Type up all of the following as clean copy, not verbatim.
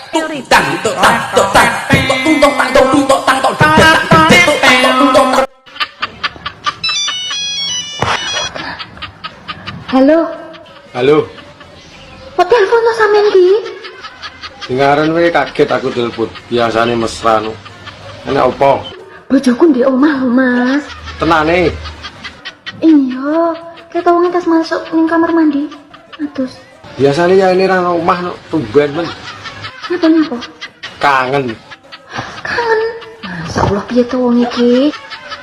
Halo. Halo. Kok telepon to sampean ki? Dengaran wae kaget aku telepon. Biasane mesra no. Enak opo? Bojoku ndek omah lho, Mas. Tenane. Iya, kita wong tas masuk ning kamar mandi. Atus. Biasane ya ini ra omah no, tumben men. Nyapa? Kangen. Kangen. Masa Allah piye to wong iki?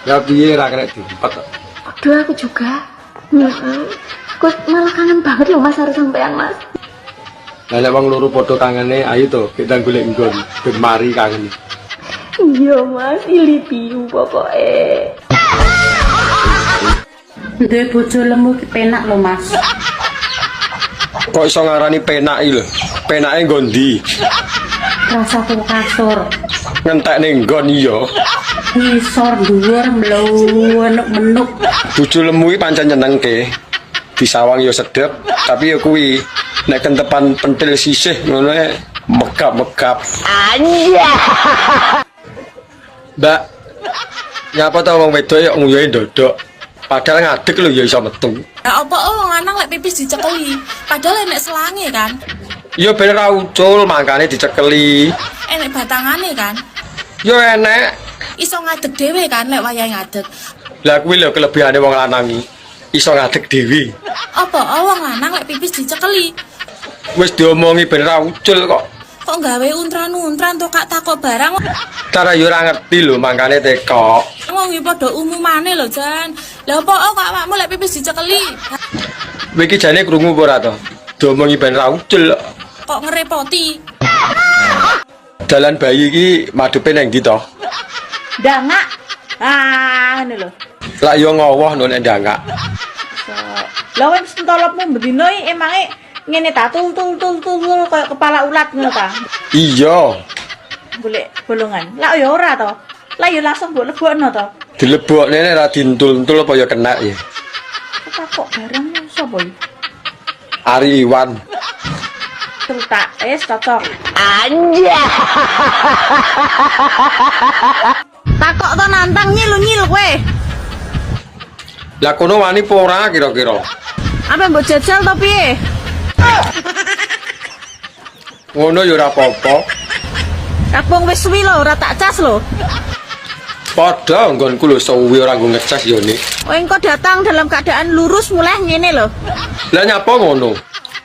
Ya piye ra kena diempet. Aduh aku juga. Aku malah kangen banget loh Mas harus sampean Mas. Lah nek wong loro padha kangene, ayo to kita golek nggon ben mari kangen. Iya Mas, ili piu pokoke. Duwe bojo lemu ki penak lho Mas. Kok iso ngarani penak iki lho? Penake nggo ndi? Rasaku kasur. Ngentek ning nggon iya. Ngisor dhuwur mlunuk-menuk. Bojo lemu iki pancen nyenengke. Disawang yo sedep, tapi yo kuwi nek kentepan pentil sisih ngono e megap-megap. Anja. Mbak, nyapa ta wong wedok yo nguyuhi ndodok. Padahal ngadeg lho ya iso metu. Ya apa wong lanang lek pipis dicekeli, padahal enek selange kan. Ya ben ra ucul mangkane dicekeli. Enek batangane kan. Yo enek. Iso ngadeg dhewe kan lek wayahe ngadeg. Lah kuwi lho kelebihane wong lanang iki. Iso ngadeg dhewe. Apa wong lanang lek pipis dicekeli? Wis diomongi ben ra ucul kok. Kok gawe untran-untran to kak takok barang. Cara yo ora ngerti lho mangkane teko. Wong iki padha umumane lho Jan. Lah apa kok awakmu lek pipis dicekeli? Kowe iki jane krungu apa ora to? Diomongi ben ra ucul. Kok ngerepoti? Dalan bayi iki madhepe nang ndi to? Dangak. Ah, ngene lho. Lah yo ngowoh no nek ndangak. Lah wis entolopmu bendino iki emange ngene ta tul kaya kepala ulat ngono ta. Iya. Golek bolongan. Lah ya ora to. Lah ya langsung mbok lebokno to. Dilebokne nek ra dintul-entul apa ya kena ya. Takok barang sapa iki? Ari Iwan. Terus wis cocok. Anja. Takok to nantang nyil kowe. Lah kono wani apa ora kira-kira? Apa mbok jajal to piye? Ngono ya ora apa-apa. Kapung wis suwi lho, ora tak cas lho. Padha nggonku lho suwi ora nggo ngecas ya nek. Kowe engko datang dalam keadaan lurus mulai ngene lho. Lah nyapa ngono?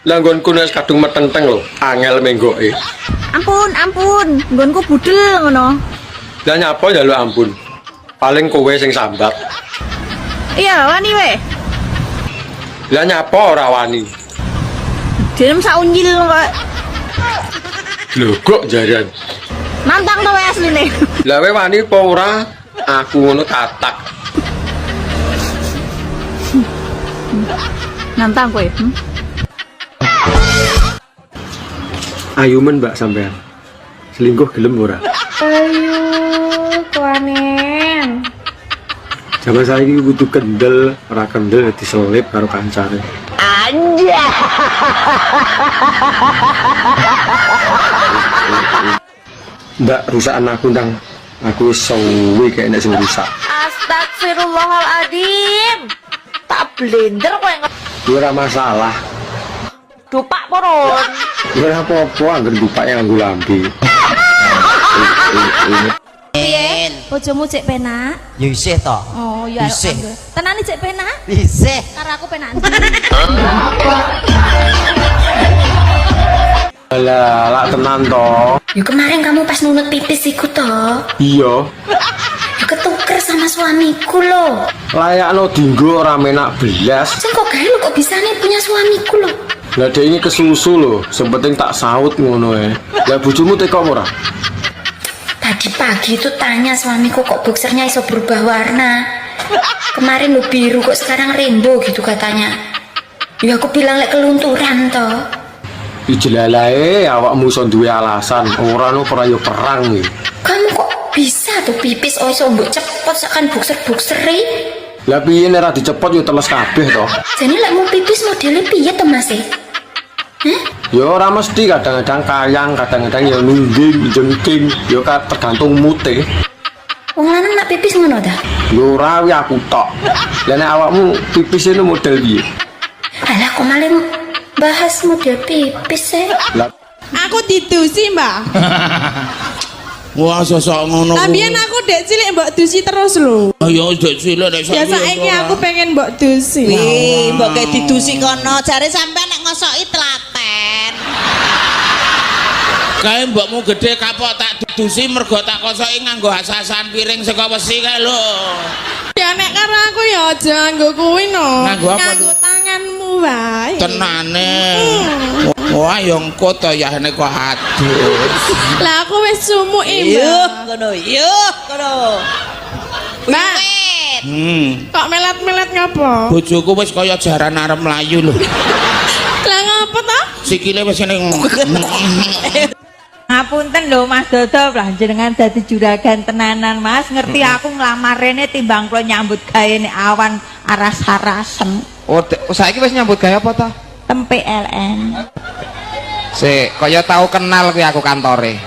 Lah nggonku wis kadung metenteng lho, angel menggoke. Ampun, nggonku budel ngono. Lah nyapa njaluk ampun. Paling kowe sing sambat. Iya, wani we. Lah nyapa ora wani? Denem sak unyil kok. Lho kok jaran. Nantang to we asline. Lah kowe wani apa ora? Aku ngono tatak. Nantang kowe. Ayo men Mbak sampean. Selingkuh gelem ora? Ayo, kuanen. Zaman saya ini butuh kendel, ora kendel diselip karo kancane. Anja. Mbak rusak anakku ndang. Aku suwe kayak nek sing rusak. Astagfirullahaladzim. Tak blender kowe. Ora masalah. Dupak poron. Ora apa-apa angger dupake nganggo lambe. Piye? Bojomu cek penak? Ya isih to. Oh, ya. Isih. Tenane cek penak? Isih. Karo aku penak. Alah, lak tenan to. Ya kemarin kamu pas nunut pipis iku toh. Iya. Ya ketuker sama suamiku loh. Layakno dinggo ora menak belas. Sing kok gawe lo kok bisa nih punya suamiku loh. Lah dek ini kesusu lho, sepenting tak saut ngono e. Lah bojomu teko ora? Tadi pagi itu tanya suamiku kok boxernya iso berubah warna. Kemarin lo biru kok sekarang rainbow gitu katanya. Ya aku bilang lek kelunturan toh. Ijelalae awakmu iso duwe alasan, ora no ora yo perang iki. Kamu kok bisa tuh pipis iso mbok cepot sakan boxer-boxeri? Lah piye nek ora dicepot yo teles kabeh to. Jadi lek mau pipis modelnya piye to Mas? Hah? Ya ora mesti kadang-kadang kayang, kadang-kadang ya nungging, jengking, ya tergantung mute. Wong lanang nak pipis ngono ta? Ya ora wi aku tok. Lah nek awakmu pipis ini model piye? Alah kok malah bahas model pipis sih. Lah Aku didusi, Mbak. Wah, sosok ngono. También aku dek cilik mbok dusi terus lho. Ayo dek cilik nek Ya saiki aku pengen mbok dusi. Wih, mbok kayak didusi kono, jare sampean nek ngosoki telaten. Kae mbokmu gede kapok tak dudusi mergo tak kosoki nganggo asasan piring saka wesi kae lho. Ya nek karo aku ya aja nggo kuwi no. Nganggo apa, Nganggo tanganmu wae. Tenane. Wah, yo engko to ya nek kok adus. Lah aku wis sumuk Yuh, kono, yuh, kono. Mbak, kok melet-melet ngapa? Bojoku wis kaya jaran arep mlayu lho. Lah ngapa ta? Sikile wis ngene. Ngapunten lho Mas Dodo, lah jenengan dadi juragan tenanan Mas, ngerti aku nglamar rene timbang kula nyambut gawe nek awan aras-arasen. Oh, saiki wis nyambut gawe apa ta? Tempe LN. Sik, kaya tau kenal kuwi aku kantore.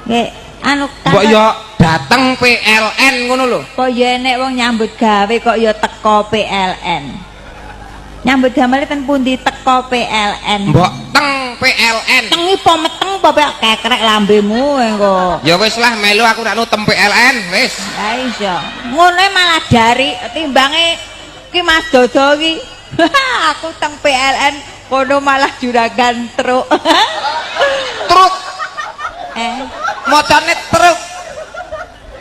Nggih, anu Mbok yo dateng PLN ngono lho. kok ya nek wong nyambut gawe kok ya teko PLN. Nyambut gawe ten pundi teko PLN. Mbok teng PLN. Tengi po meteng po kekrek lambemu engko. Ya wis lah melu aku nak tem PLN, wis. Ha iya. Ngono malah dari timbange ki Mas Dodo ki. Aku teng PLN kono malah juragan truk. Truk, Eh, motone truk.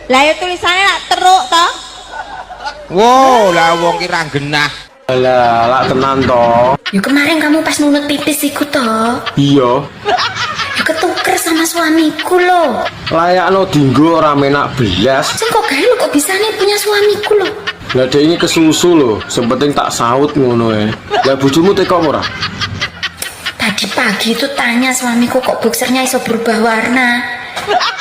lah ya tulisannya lah truk toh. Wow, lah wong ki ra genah. lah lak tenan to. Ya kemarin kamu pas nunut pipis iku toh. Iya. Ya ketuker sama suamiku loh. Layakno dinggo ora menak belas. Sing kok gawe lo kok bisa nih punya suamiku loh. Lah dek ini kesusu lho, sepenting tak saut ngono ya. Lah bojomu teko ora? Tadi pagi itu tanya suamiku kok boxernya iso berubah warna.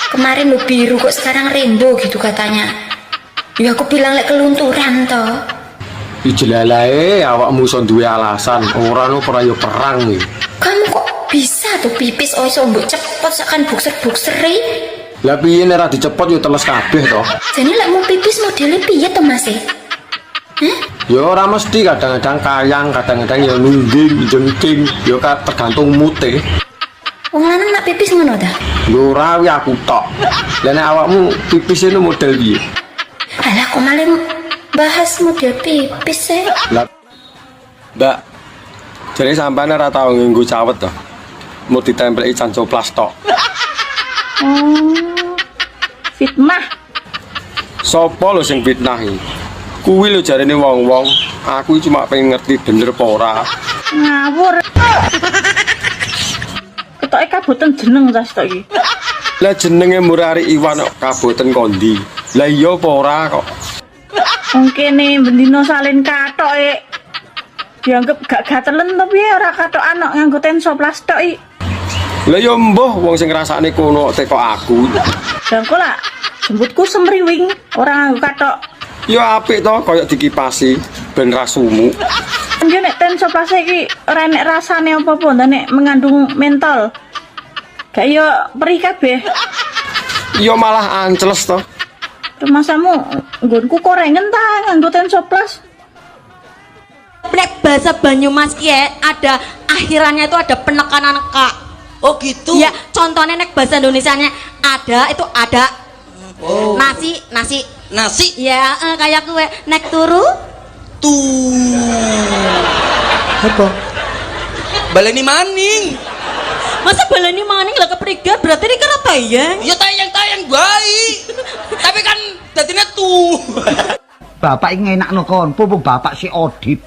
Kemarin lo biru kok sekarang rainbow gitu katanya. Ya aku bilang lek kelunturan toh. Ijelalae awakmu iso duwe alasan, ora no ora yo perang iki. Kamu kok bisa tuh pipis oh iso mbok cepot sakan boxer-boxeri. Lah piye nek ora dicepot yo teles kabeh to. Jadi lek mau pipis modelnya piye to Mas? Ya ora mesti kadang-kadang kayang, kadang-kadang ya nungging, jengking, ya tergantung mute. Wong lanang nak pipis ngono ta? Ya ora wi aku tok. Lah nek awakmu pipis ini model piye? Alah kok malah bahas model pipis sih. Lah Mbak, jadi sampean ora tau nganggo cawet to. Mau ditempeli cancoplas tok. Fitnah. Sopo lho sing fitnah iki? Kuwi lho jarene wong-wong, aku cuma pengen ngerti bener apa ora. Ngawur. Ketoke kaboten jeneng tas tok iki. Lah jenenge Murari Iwan kok kaboten kondi. Lah iya apa ora kok? Wong kene bendino salin katoke. Dianggep gak gatelen to piye ora katokan kok nganggo tensoplas tok iki. Lah ya mbuh wong sing ngrasakne kono teko aku. Jangko lah jemputku semriwing ora nganggo katok. Ya apik to kaya dikipasi ben ra sumuk. Yo nek tensoplas iki ora enek rasane apa-apa nek mengandung mentol. Gak yo perih kabeh. Ya malah anceles to. Rumasamu nggonku korengen ta nganggo tensoplas. Nek bahasa Banyumas ki ada akhirannya itu ada penekanan K. Oh gitu. Ya, contohnya nek bahasa Indonesianya ada itu ada. Oh. Nasi, nasi. Nasi Ya, kayak kue nek turu. apa? Baleni maning. Masa baleni maning lah keprigat berarti ini kira tayang. Ya tayang-tayang baik. Tapi kan dadine tuh. Bapak ini enak kon, pupuk bapak si Odip.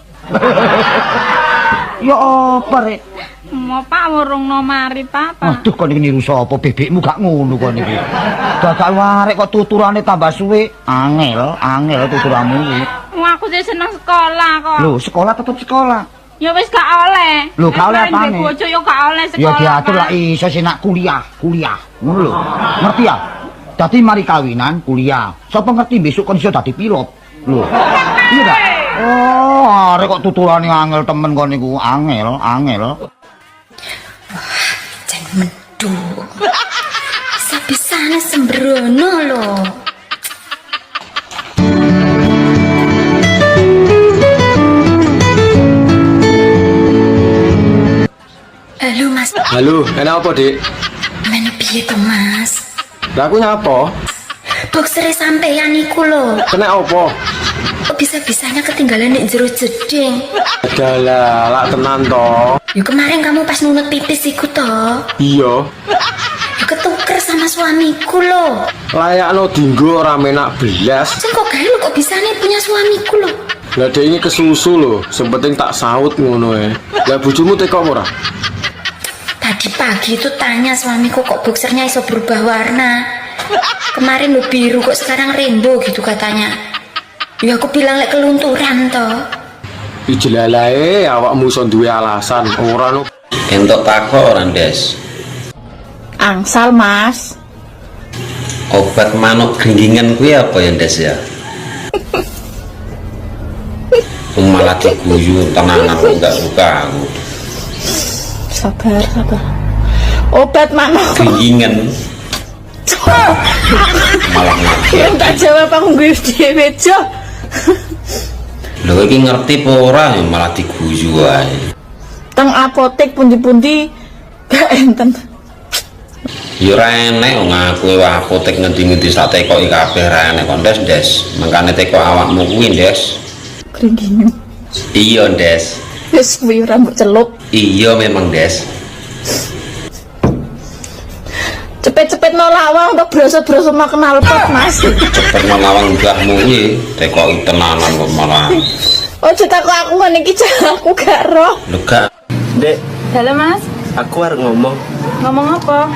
Ya apa rek? Mau Pak urung no mari Pak. Aduh kon iki niru sapa bebekmu gak ngono kon iki. Dadak warek kok tuturane tambah suwe. Angel tuturanmu iki. Wah aku sih seneng sekolah kok. Lho, sekolah tetep sekolah. Ya wis gak oleh. Lho, gak oleh apane? Bojo yo gak oleh Ya sekolah. diatur Pak. lah iso sih nak kuliah. Ngono lho. Ngerti ya? Dadi mari kawinan kuliah. Sapa ngerti besok kon iso dadi pilot. Lho. Iya dak? Oh, arek kok tuturane angel temen kon niku, angel. Jangan mendung. Bisa-bisanya sembrono loh. Halo Mas. Halo, kenapa Dik? Men piye to Mas? Lah aku nyapa? Boxere sampeyan iku lho. Kena apa? Kok bisa-bisanya ketinggalan di jero jeding? Adalah, lak tenan toh. Yuk kemarin kamu pas nunut pipis iku toh. Iya. Ya ketuker sama suamiku loh. Layak no dinggo ora menak belas. Sing kok gawe lo kok bisa nih punya suamiku loh. Lah Dek ini kesusu lho, sing penting tak saut ngono ya. Lah bojomu teko ora? Tadi pagi itu tanya suamiku kok boxernya iso berubah warna. Kemarin lo biru kok sekarang rainbow gitu katanya. Ya aku bilang lek kelunturan toh. Ijelalae awakmu iso duwe alasan ora no. Entuk takok ora, Des? Angsal Mas. Obat manuk gringgingan kuwi apa ya, Des ya? Malah diguyu tenanan enggak suka aku. Sabar. Obat manuk Gringgingan. Malah ngaget. tak jawab aku gue dhewe jo. Lho iki ngerti apa ora ya malah diguyu ae. Teng apotek pundi-pundi gak enten. Ya ora enek wong aku apotek ngendi-ngendi sak tekoki kabeh ra enek kok Des. Mangkane teko awakmu kuwi, Des. Kringgingan. Iya, Des. Wis kuwi ora mbok celup. Iya memang, Des. Cepet-cepet no lawang untuk brosot-brosot mau kenal pot Mas. Cepet melawang mbahmu kuwi tekoki tenanan kok malah. Ojo takok aku ngene iki aku gak roh. Lho gak. Dek, Halo Mas, aku arep ngomong. ngomong apa?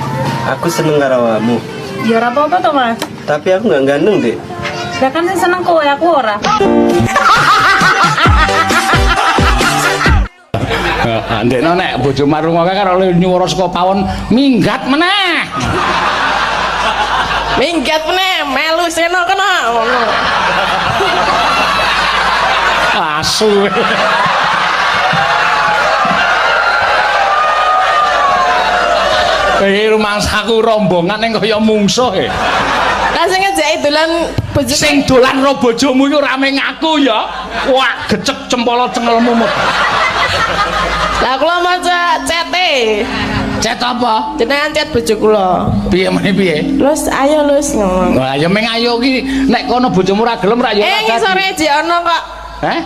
Aku seneng karo awakmu. Ya ora apa-apa to Mas. Tapi aku gak gandeng, Dek. Lah kan sing seneng kowe aku ora. Ndekno nek bojo marung akeh karo nyuwara saka pawon minggat meneh. Minggat meneh melu seno kena. Asu. Rumangsaku rombongan ning kaya mungsuh e. Lah sing ngejeki dolan bojone. Sing dolan karo bojomu iku rame ngaku ya. Wah, gecek cempala cengelmu. Lah kula maca cete. Cet apa? Jenengan cet bojo kula. Piye meneh piye? Lus ayo lus ngomong. Wah, ya meng ayo ki nek kono bojomu ra gelem ra ya ora jadi. Ngisore ji ana kok. Heh?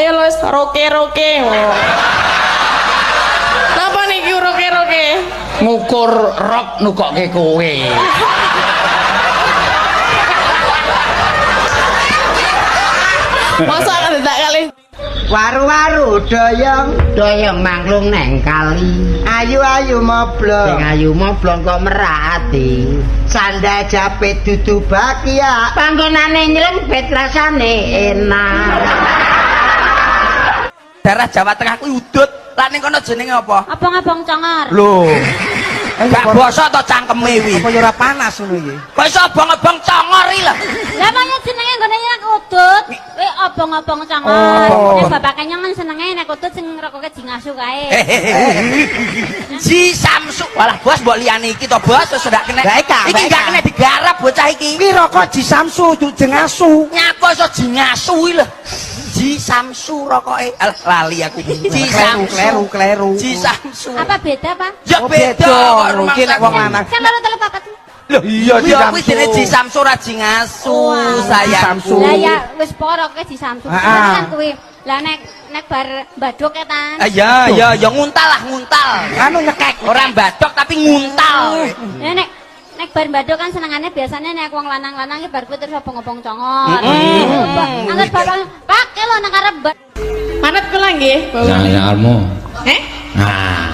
Ayo lus roke. Napa niki roke? Ngukur rok nukokke kowe. Masa kan tak kali. Waru-waru doyong manglung neng kali. Ayu-ayu moblong. Sing ayu moblong kok merati. Sanda japit dudu bakia. Panggonane nylempet rasane enak. Daerah Jawa Tengah kuwi udut. Lah ning kono jenenge apa? Abang-abang congor. Lho. Gak bosok to cangkeme wi. Apa ya ora panas ngono iki? Kok iso abang-abang congor iki lho. Lah maknya jenenge nggone nek udut. Kuwi abang-abang congor. Nek bapake nyangen senenge nek udut sing rokoke jingasu kae. Ji Samsu. Walah bos mbok liyane iki to bos wis ndak kena. Iki gak kena digarap bocah iki. Ki rokok Ji Samsu jengasu. Nyapa iso jingasu iki lho. Ji Samsu rokoke. Lali aku iki. Ji Samsu. Kleru. Ji Samsu. Apa beda, Pak? Ya beda. Mungkin nek wong lanang. Kan loro telu papat. Loh iya kuwi dene Ji Samsu ra jingasu sayangku. Lah ya wis poroke Ji Samsu. Kan kuwi. Lah nek bar mbaduk ketan. Ya nguntal. Anu nyekek. Ora mbadok tapi nguntal. Ya nek bar mbaduk kan senengane biasanya nek wong lanang-lanang iki bar kuwi terus obong-obong congor. Angger bapak pake lho nang arep. Manut kula nggih. Jangan-janganmu. Nah.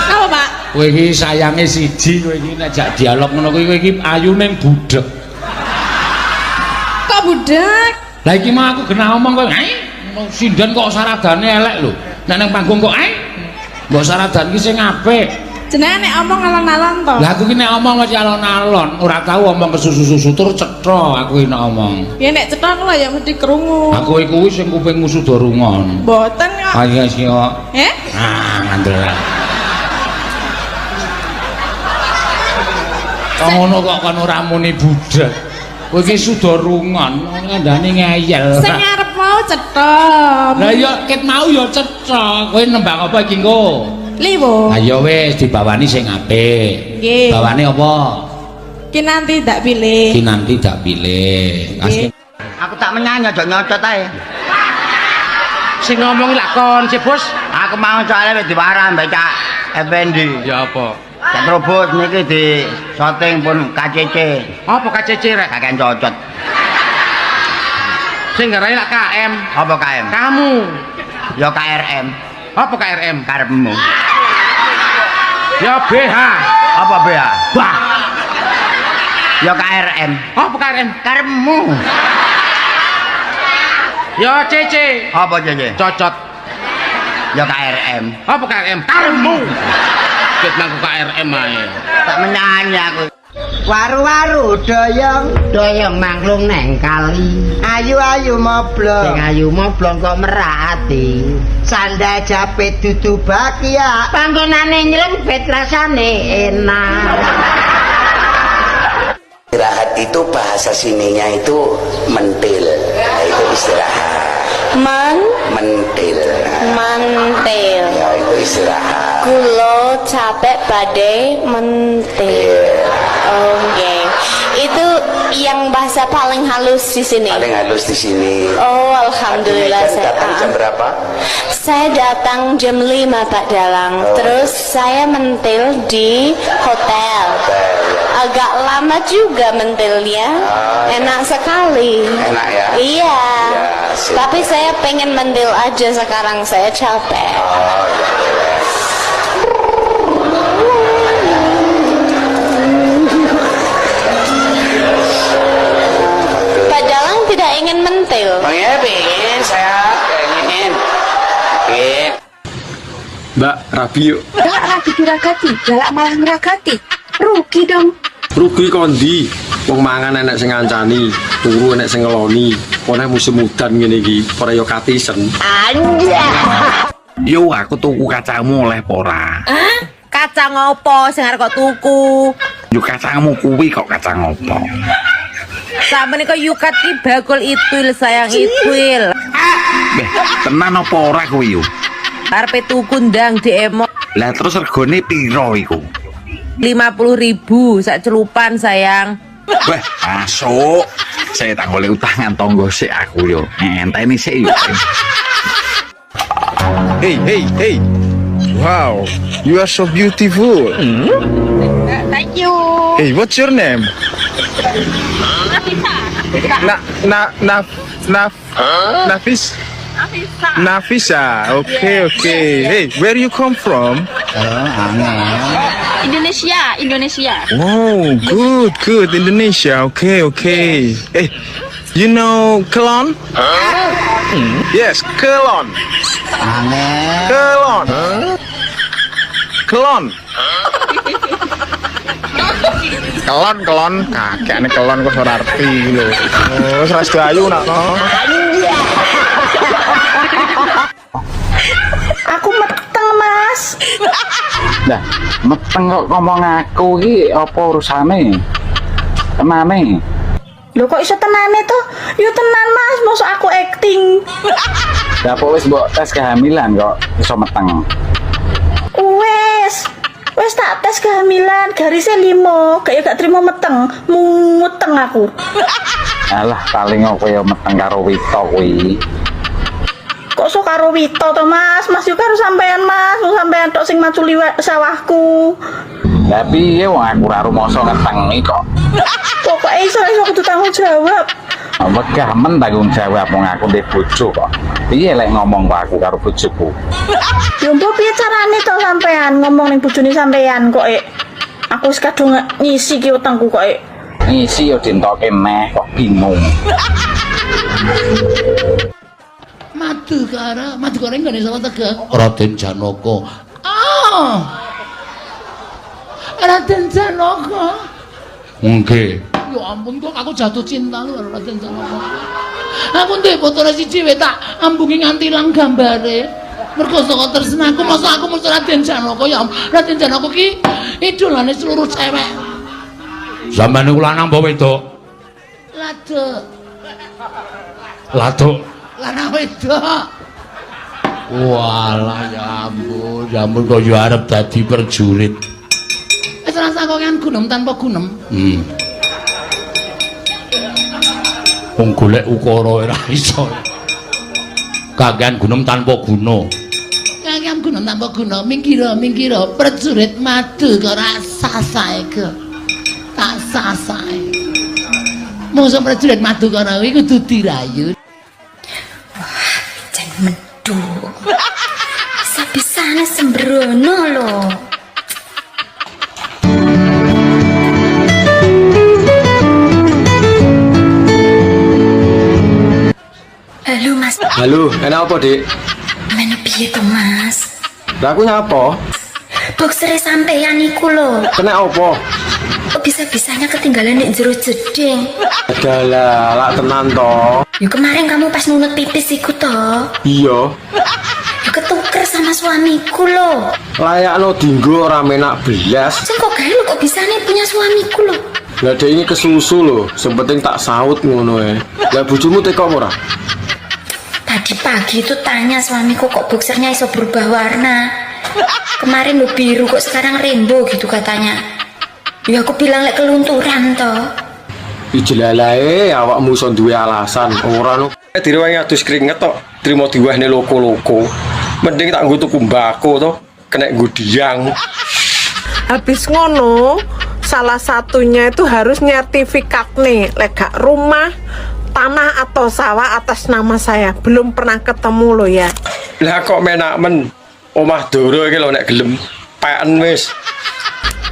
Apa, Pak? Kowe iki sayange siji, kowe iki nek jak dialog ngono kowe iki ayune budhek. Kok budak? Lah iki mah aku genah ngomong kowe, sindan kok saradane elek lho. Nek nang panggung kok mbok saradan iki sing apik. Jenenge nek omong alon-alon to. Lah aku ki nek omong mesti alon-alon, ora tau omong kesusu-susu tur cetha aku nek omong. Ya nek cetha lah ya mesti krungu. Aku kuwi sing kupingmu sudah rungon. Mboten kok. Ayo sih kok. Ngandel. Kok ngono kok kan ora muni budak. Kowe iki sudah rungon, ngandani ngeyel. Sing arep mau cetha. Lah ya ket mau ya cetha. Kowe nembang apa iki engko? Liwo. Ayo wis dibawani sing apik. Nggih. Bawane apa? Ki nanti tak pilih. Ki nanti tak pilih. Aku tak menyanyi aja nyocot ae. Sing ngomong lakon si Bos. Aku mau soalnya wis diwarah mbak Cak Effendi. Ya apa? Cak Robot niki di syuting pun KCC. Apa KCC rek? Kakek cocot. Sing ngarai lak KM. Apa KM? Kamu. Ya KRM. Apa KRM? Karepmu. Ya BH. Apa BH? Bah. Ya KRM. Apa KRM? Karepmu. Ya CC. Apa CC? Cocot. Ya KRM. Apa KRM? Karepmu. Ket nang KRM ae. Tak menyanyi aku. Waru-waru doyong mangklung neng kali. ayu-ayu moblong. Sing ayu moblong kok merati. Sandal japit dudu bakia. Panggonane nyelempet rasane enak. Istirahat itu bahasa sininya itu mentil. Nah, itu istirahat. Mentil. Ya itu istirahat. Kulo capek badai mentil. Oke. Itu yang bahasa paling halus di sini. Paling halus di sini. Oh, alhamdulillah. Saya datang jam berapa? Saya datang jam 5 Pak Dalang. Terus saya mentil di hotel. Agak lama juga mentilnya. Enak sekali. Enak ya? Iya. Tapi saya pengen mentil aja sekarang, saya capek. Pak Dalang tidak ingin mentil. Oh ya, pengen saya pengen. Mbak, rabi yuk. Galak rabi diragati, galak malah ngeragati. Rugi dong. Rugi kondi. Wong mangan enek sing ngancani, turu enek sing ngeloni. Oleh musim udan ngene iki, ora yo katisen. Yo aku tuku kacangmu oleh pora. Kacang opo sing arep kok tuku? Yo kacangmu kuwi kok kacang opo? Sampeyan kok yukat ki bakul ituil sayang ituil. Beh, tenan apa ora kuwi yo? Arepe tuku ndang demo. Lah terus regane piro iku? 50.000 sak celupan sayang. Wah, masuk. Saya tanggole utangan tonggo sik aku yo. Enteni sik yo. Hey. Wow, you are so beautiful. Thank you. Hey, what's your name? Nafis. Nafisa. Okay. Hey, where you come from? Indonesia. Oh, good. Indonesia. Okay. Hey, you know Kelon? Yes, Kelon. Kelon. Kelon. Kakeknya kelon kok ora arti lho. Oh, seras gayu nak. Aku meteng, Mas. Lah, meteng kok ngomong aku iki apa urusane? Tenane. Lho kok iso tenane tuh? Yo tenan, Mas, mosok aku acting. Lah apa wis mbok tes kehamilan kok iso meteng? Wes tak tes kehamilan, garisnya 5, kayak gak terima meteng, muteng aku. Alah, paling kok ya meteng karo Wito kuwi. Kok sok karo Wito to, Mas? Mas yo karo sampean, Mas, wong sampean tok sing maculi sawahku. Lah piye wong aku ora rumoso ngeteng iki kok. Pokoke iso kudu tanggung jawab. Wegah men tanggung jawab wong aku ndek bojo kok. Piye lek ngomong kok aku karo bojoku? Yo mbok piye carane to sampean ngomong ning bojone sampean kok aku wis kadung ngisi ki utangku kok ngisi yo dientoke meh kok bingung. Madu goreng gak sama tegak. Raden Janaka. Raden Janaka. Nggih. Ya ampun kok aku jatuh cinta lho karo Raden Janaka. Aku ndek putra siji wae tak ambungi nganti ilang gambare. Mergo saka tresnaku masa aku mesti Raden Janaka ya. Raden Janaka ki idolane seluruh cewek. Sampeyan niku lanang apa wedok? Laduk. Laduk. Lanang wedok. Walah ya ampun kok yo arep dadi prajurit. Wis rasa kok kan gunem tanpa gunem. Wong golek ukara ora iso. Kakean gunem tanpa guna. Kakean gunem tanpa guna, minggira prajurit madu kok rasa sae ke. Tak sasae. Mosok prajurit madu kono kuwi kudu dirayu. Wah, jan medhu. Bisa-bisane sembrono lho. Halo Mas. Halo, enak apa, Dik? Men piye to, Mas? Lah aku nyapa? Boksere sampeyan iku lho. Kena apa? Kok bisa-bisanya ketinggalan di jero jeding? Adalah, lak tenan toh. Yuk kemarin kamu pas nunut pipis iku toh. Iya. Yuk ketuker sama suamiku loh. Layak lo dinggo ora menak belas. Sing kok gawe lo kok bisa nih punya suamiku loh. Lah dek ini kesusu loh, sepenting tak saut ngono ya. Lah bojomu teko ora? Tadi pagi itu tanya suamiku kok boxernya iso berubah warna. Kemarin lo biru kok sekarang rainbow gitu katanya. Ya aku bilang lek kelunturan toh. Ijelalae awakmu iso duwe alasan ora no. Direwangi adus keringet tok, trimo diwahne loko-loko. Mending tak nggo tuku mbako to, kena nggo diang. Habis ngono, salah satunya itu harus nyertifikat nih, lek gak rumah, tanah atau sawah atas nama saya. Belum pernah ketemu lo ya. Lah kok menak men omah doro iki lho nek gelem peken wis.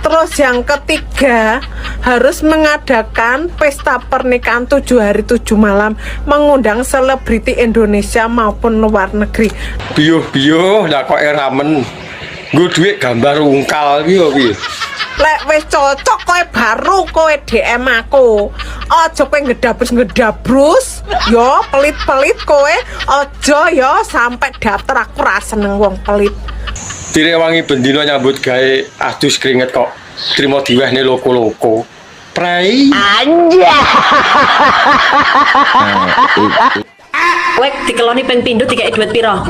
Terus yang ketiga harus mengadakan pesta pernikahan 7 hari 7 malam, mengundang selebriti Indonesia maupun luar negeri. Biyo lah kok ramen. Nggo dhuwit gambar ungkal iki yo piye? Lek wis cocok kowe baru kowe DM aku. Aja kowe ngedabrus-ngedabrus, yo pelit-pelit kowe. Aja yo sampai daftar aku ra seneng wong pelit. Direwangi bendino nyambut gawe adus keringet kok trimo diwehne loko-loko. Prai. Anjay. Wek dikeloni ping pindho dikek duit pira?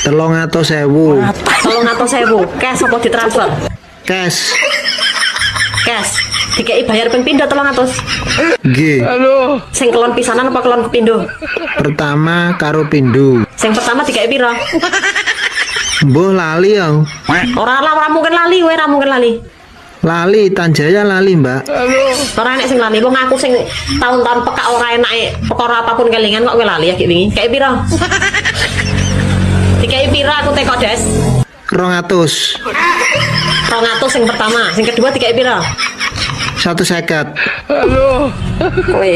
300.000. 300.000. Cash apa ditransfer? Cash. Cash. Dikei bayar ping pindho 300. Nggih. Halo. Sing kelon pisanan apa kelon pindho? Pertama karo pindho. Sing pertama dikei pira? Mbah lali ya. Ora mungkin lali, kowe ora mungkin lali. Lali Tanjaya lali, Mbak. Ora enek sing lali, wong aku sing tahun-tahun pekak ora enake perkara apapun kelingan kok kowe lali ya iki wingi. Kayak pira? Dikei pira aku teko, Des? 200. 200 sing pertama, sing kedua dikei pira? 150. Halo. Kowe.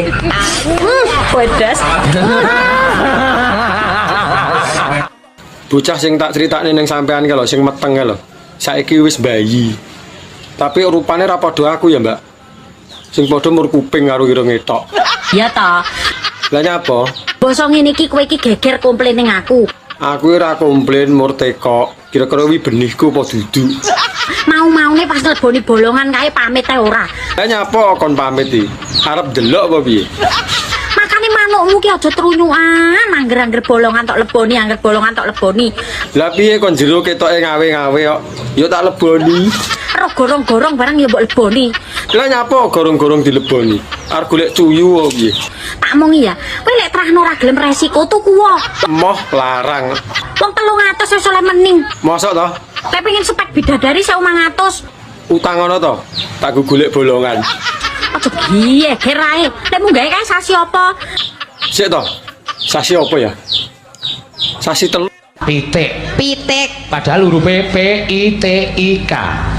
Kowe Des. Bocah sing tak critakne ning sampean ki lho sing meteng ki lho. Saiki wis bayi. Tapi rupane ra padha aku ya, Mbak. Sing padha mur kuping karo ireng etok. Ya ta. Lah nyapa? Basa ngene iki kowe iki geger komplain ning aku. Aku ora komplain mur teko. Kira-kira wi benihku apa dudu. Mau-maune pas leboni bolongan kae pamit ae ora. Lah nyapa kon pamit iki? Arep delok apa piye? Makane manukmu ki aja trunyukan, angger-angger bolongan tok leboni, angger bolongan tok leboni. Lah piye kon jero ketoke ngawe-ngawe kok. Ya tak leboni. Ro gorong-gorong barang ya mbok leboni. Lah nyapa gorong-gorong dileboni? Arep golek cuyu apa piye? Tak mongi ya, kowe lek trahno ora gelem resiko tuku wae. Moh larang. Wong 300 wis oleh mening. Mosok to? Lek pengin spek bidadari 1.500. Utang ngono to? Tak golek bolongan. Aja giye gerae. Lek munggahe kae sasi apa? Sik to. Sasi apa ya? Sasi telu. Pitik. Pitik. Padahal hurufe P I T I K.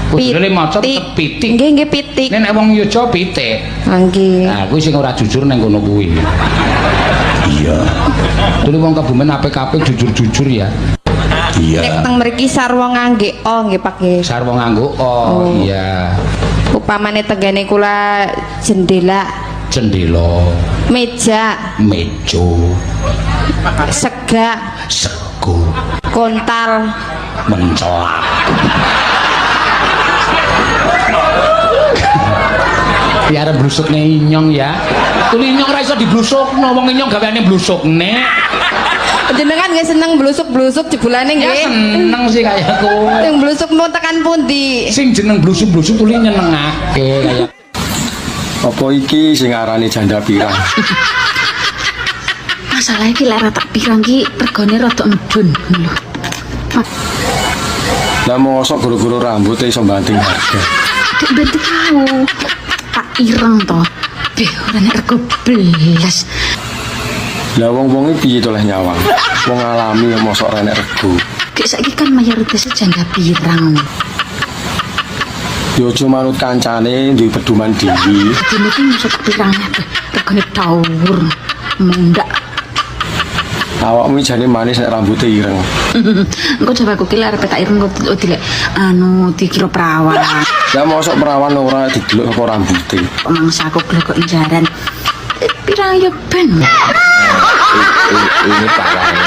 Kudune maca pitik. Nggih pitik. Nek wong Yojo pitik. Nggih. Nah, kuwi sing ora jujur nang kono kuwi. Iya. Dene wong Kebumen APKP jujur-jujur ya. Iya. Nek teng mriki sarwa ngangge O nggih Pak nggih. Sarwa nganggo iya. Upamane tenggene kula jendela, meja, sega, kontal, mencelak. Biar blusukne inyong ya. Tuli inyong ora iso diblusukno, wong inyong gaweane blusukne. Jenengan nggih seneng blusuk-blusuk jebulane nggih. Ya seneng sih kayakku. Sing blusukmu tekan pundi? Sing jeneng blusuk-blusuk tuli nyenengake kayak. Apa iki sing arane janda pirang? Masalah iki lek tak pirang ki regane rada medun lho. Lah mosok guru-guru rambut iso banting harga. Dek banting kau. Pak ireng to. Beh ora nek rego belas. Lah wong-wong iki piye to leh nyawang? Wong alami ya mosok ora nek rego. Dek saiki kan mayoritas janda pirang. Yo cuma manut kancane duwe pedoman dhewe. Dene iki mosok pirangnya regane tawur. Mendak. Awakmu jane manis nek rambutnya ireng. Engko coba aku kira arep tak ireng kok dilek dikira perawan. Lah mosok perawan ora didelok kok rambute. Mangsa aku glokok jaran. Pirang yo ben. Ini parahnya.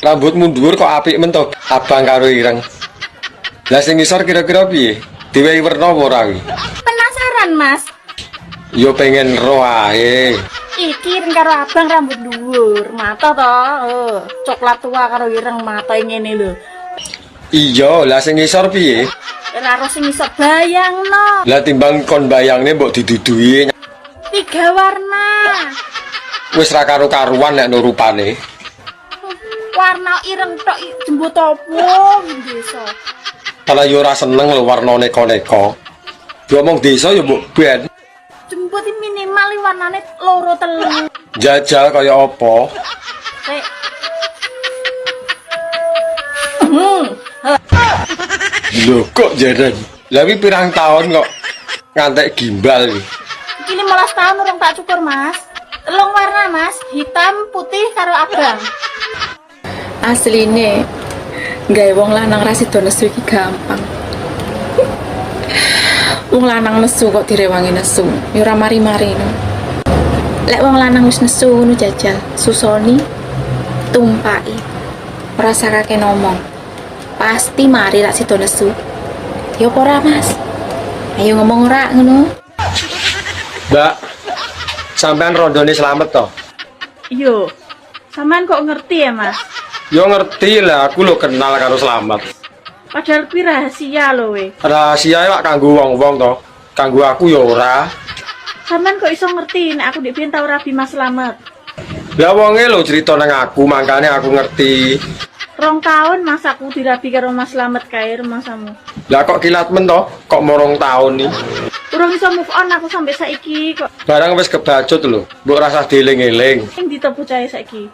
Rambutmu dhuwur kok apik men to, abang karo ireng. Lah sing ngisor kira-kira piye? Diwehi werna apa ora kuwi? Penasaran, Mas? Yo pengen ro ae. Iki ireng karo abang rambut dhuwur, mata to. Coklat tua karo ireng mata ngene lho. Iya, lah sing ngisor piye? Ora ro sing iso bayangno. Lah timbang kon bayangne mbok didudui 3 warna. wis ra karo-karuan nek no rupane. Warna ireng tok jembut opo desa. Kalau yo ora seneng lho warna neko-neko. Diomong desa yo mbok ben. Jembut minimal warnane 2-3. Jajal kaya apa? Lho kok jaran. Lah wi pirang tahun kok ngantek gimbal iki. Iki 15 tahun urung tak cukur, Mas. 3 warna, Mas. Hitam, putih karo abang. Asline gawe wong lanang ra sida nesu iki gampang. Wong lanang nesu kok direwangi nesu, ya ora mari-mari no. Lek wong lanang wis nesu ngono jajal, susoni, tumpaki. Ora sakake ngomong. Pasti mari ra sida nesu. Ya apa ora, Mas? Ayo ngomong ora ngono. Mbak, sampean rondone selamat toh? Yo. Sampean kok ngerti ya, Mas? Yo ngerti lah, aku lo kenal karo Slamet. Padahal kuwi rahasia lho we. Rahasia lak kanggo wong-wong to. Kanggo aku ya ora. Sampean kok iso ngerti nek aku ndek biyen tau rabi Mas Slamet. Lah wonge lho cerita nang aku, makane aku ngerti. 2 tahun Mas aku dirabi karo Mas Slamet kae rumahmu. Lah kok kilat men to? Kok morong tahun nih? Urung iso move on aku sampai saiki kok. Barang wis kebacut lho, mbok rasah dieling-eling. Sing ditopo cahe saiki.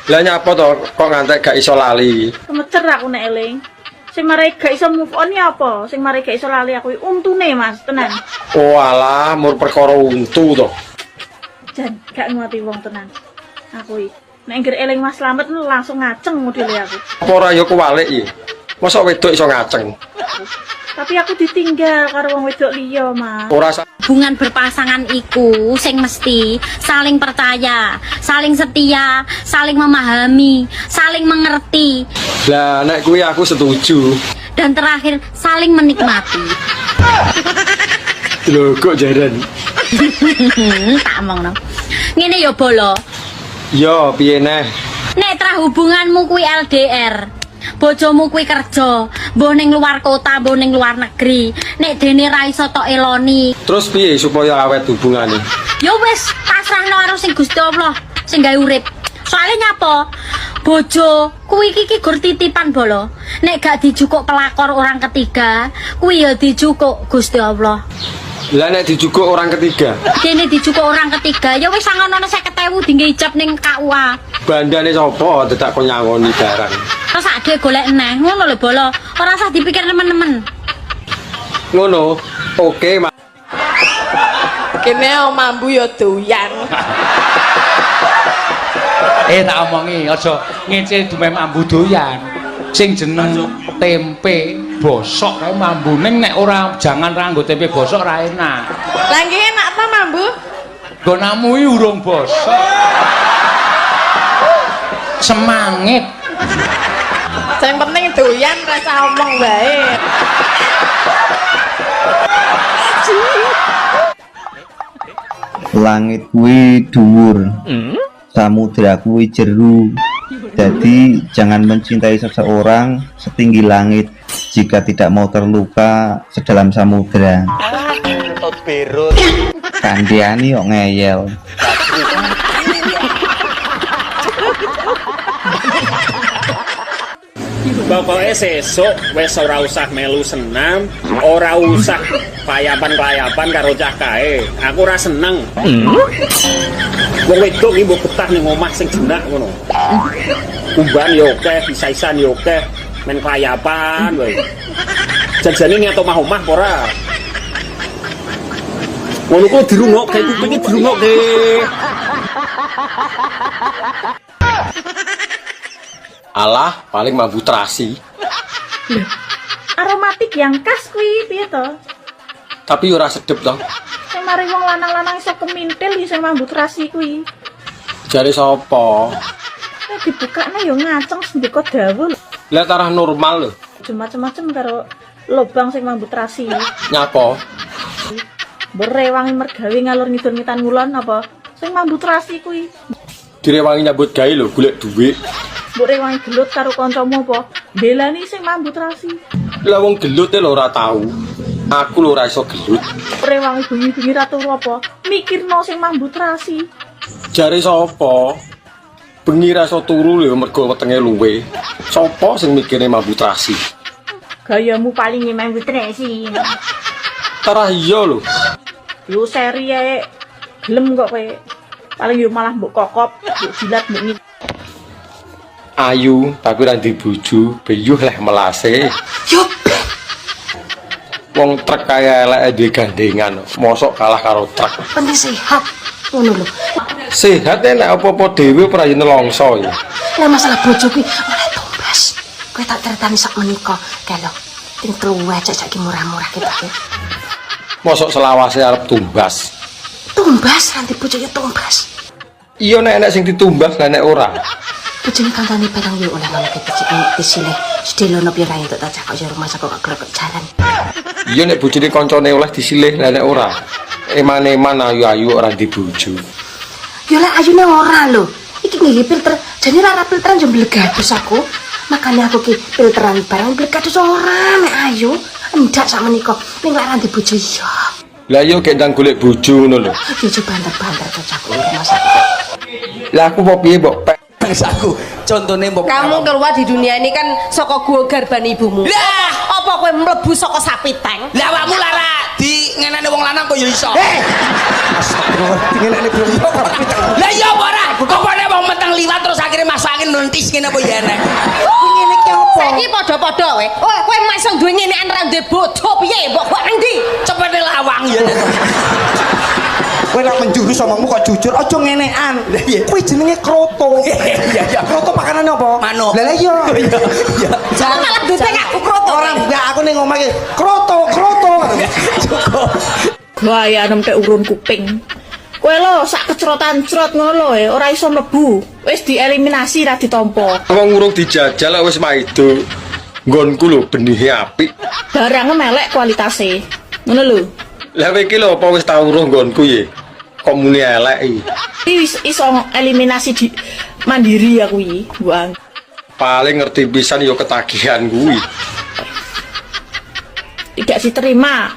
Lah nyapa to kok ngantek gak iso lali? Kemecer aku nek eling. Sing marai gak iso move on ya apa? Sing marai gak iso lali aku untune, Mas, tenan. Oh alah, mur perkara untu to. Jan, gak nguati wong tenan. Aku iki nek ngger eling Mas Slamet langsung ngaceng modele aku. Apa ora ya kuwalik iki? Mosok wedok iso ngaceng? Tapi aku ditinggal karo wong wedok liya, Mas. Ora Hubungan berpasangan iku sing mesti saling percaya, saling setia, saling memahami, saling mengerti, lah nek kuwi aku setuju. dan terakhir saling menikmati. Lho kok jaran? Tak omongno. Ngene ya bolo. Yo piye neh? Nek tra hubunganmu kuwi LDR. Bojomu kuwi kerja, mbuh ning luar kota, mbuh ning luar negeri. Nek dene ra iso tok eloni. Terus piye supaya awet hubungane? Ya wis, pasrahno karo sing Gusti Allah, sing gawe urip. Soale nyapa? Bojo kuwi iki gur titipan bolo. Nek gak dijukuk pelakor orang ketiga, kuwi ya dijukuk Gusti Allah. Lah nek dijukuk orang ketiga. Dene dijukuk orang ketiga, ya wis sangono 50.000 dinggo ijab ning KUA. Bandane sapa dadak kok nyangoni barang. Terus ade golek neh, ngono lho bolo. Ora usah dipikir nemen-nemen. Ngono. Oke, Mas. Kene mambu ya doyan. Tak omongi aja ngece dumem ambu doyan. Sing jeneng tempe bosok kae mambune nek ora jangan ra nggo tempe bosok ra enak. Lah nggih enak ta mambu? Gonamu iki urung bosok. Semangit. Sing penting doyan rasa omong bae. Langit kuwi dhuwur. Samudra kuwi jeru. Jadi jangan mencintai seseorang setinggi langit jika tidak mau terluka sedalam samudra. Kandiani kok ngeyel. Pokoknya sesuk wis ora usah melu senam, ora usah payapan-payapan karo cah kae. Aku ora seneng. Wong wedok iki mbok betah ning omah sing jenak ngono. Umban yo akeh, bisa-isan yo akeh, men payapan wae. Janjane ngeto omah-omah apa ora? Ngono kok dirungokke, kupinge dirungokke. Alah, paling mambu terasi. Aromatik yang khas kuwi piye to? Tapi ora sedep toh. Sing mari wong lanang-lanang iso kemintil sing mambu terasi kuwi. Jare sapa? Nek dibukakne yo ngaceng sendika dawa. Lah tarah normal lho. Macem-macem karo lobang sing mambu terasi. Nyapa? Berewangi mergawe ngalur ngidul ngitan ngulon apa? Sing mambu terasi kuwi. Direwangi nyambut gawe lho, golek dhuwit. Mbok rewangi gelut karo kancamu apa? Belani sing mambu terasi. Lah wong gelut e lho ora tau. Aku lho ora iso gelut. Rewangi bengi-bengi ra turu apa? Mikirno sing mambu terasi. Jare sapa? Bengi ra iso turu lho mergo wetenge luwe. Sapa sing mikire mambu terasi? Gayamu paling mambu terasi. Tarah iya lho. Yo seri ae. Gelem kok kowe. Paling yo malah mbok kokop, mbok jilat, mbok ngit. Ayu, tapi ora ndek bojo, beyuh leh melase. Yo. Wong trek kaya eleke duwe gandengan, mosok kalah karo trek. Penting sehat ngono lho. Sehat nek apa-apa dhewe ora nelongso ya. Lah masalah bojo kuwi ora tumbas. Kowe tak ceritani sak menika, kelo. Ting tluwe cecek ki murah-murah kita ki. Mosok selawase arep tumbas. Tumbas nanti bojo yo tumbas. Iya nek enek sing ditumbas lah nek ora. Bojone kancane barang yo oleh ngono ki disilih. Sedelono pira entuk tak cakok yo rumah sakok kok jalan. Iya nek bojone kancane oleh disilih lah nek ora. Eman-eman ayu-ayu ora di bojo. Yo lek ayune ora lho. Iki ngili filter. Jane ora filteran yo blegadus aku. Makanya aku ki filteran barang blegadus ora nek ayu. Endak sak menika. Ning lek ora di bojo iya. Lah yo gendang golek bojo ngono lho. Yo coba banter-banter to cakok rumah sakok. Lah aku mau piye mbok Aku contohnya mbok kamu keluar di dunia ini kan saka gua garban ibumu. Lah, apa kowe mlebu saka sapi tank? lah awakmu lara di ngenane wong lanang kok ya iso. Lah iya apa ora? Kok kene wong meteng liwat terus akhirnya masangin nuntis ngene apa ya enek. Ngene iki apa? Saiki padha-padha wae. Oh, kowe mek iso duwe ngenekan ra ndek bojo piye? Mbok gak nang ndi? Cepete lawang ya. Kowe nek menjurus omongmu kok jujur aja ngenekan. Kuwi jenenge kroto. Iya. Kroto pakanane apa? Manuk. Lah iya. Iya. Jangan malah dutek aku kroto. Ora enggak aku ning omah iki. Kroto. Cukup. Gaya nemte urun kuping. Kowe lho sak kecrotan-crot ngono lho ora iso mlebu. Wis dieliminasi ra ditampa. Wong urung dijajal wis maido. Nggonku lho benihe apik. Barangnya melek kualitase. Ngono lho. Lah kowe iki lho apa wis tau weruh nggonku ye? Kok muni elek iki? Wis iso eliminasi di mandiri aku iki, Buang. Paling ngerti pisan yo ketagihan kuwi. Tidak diterima.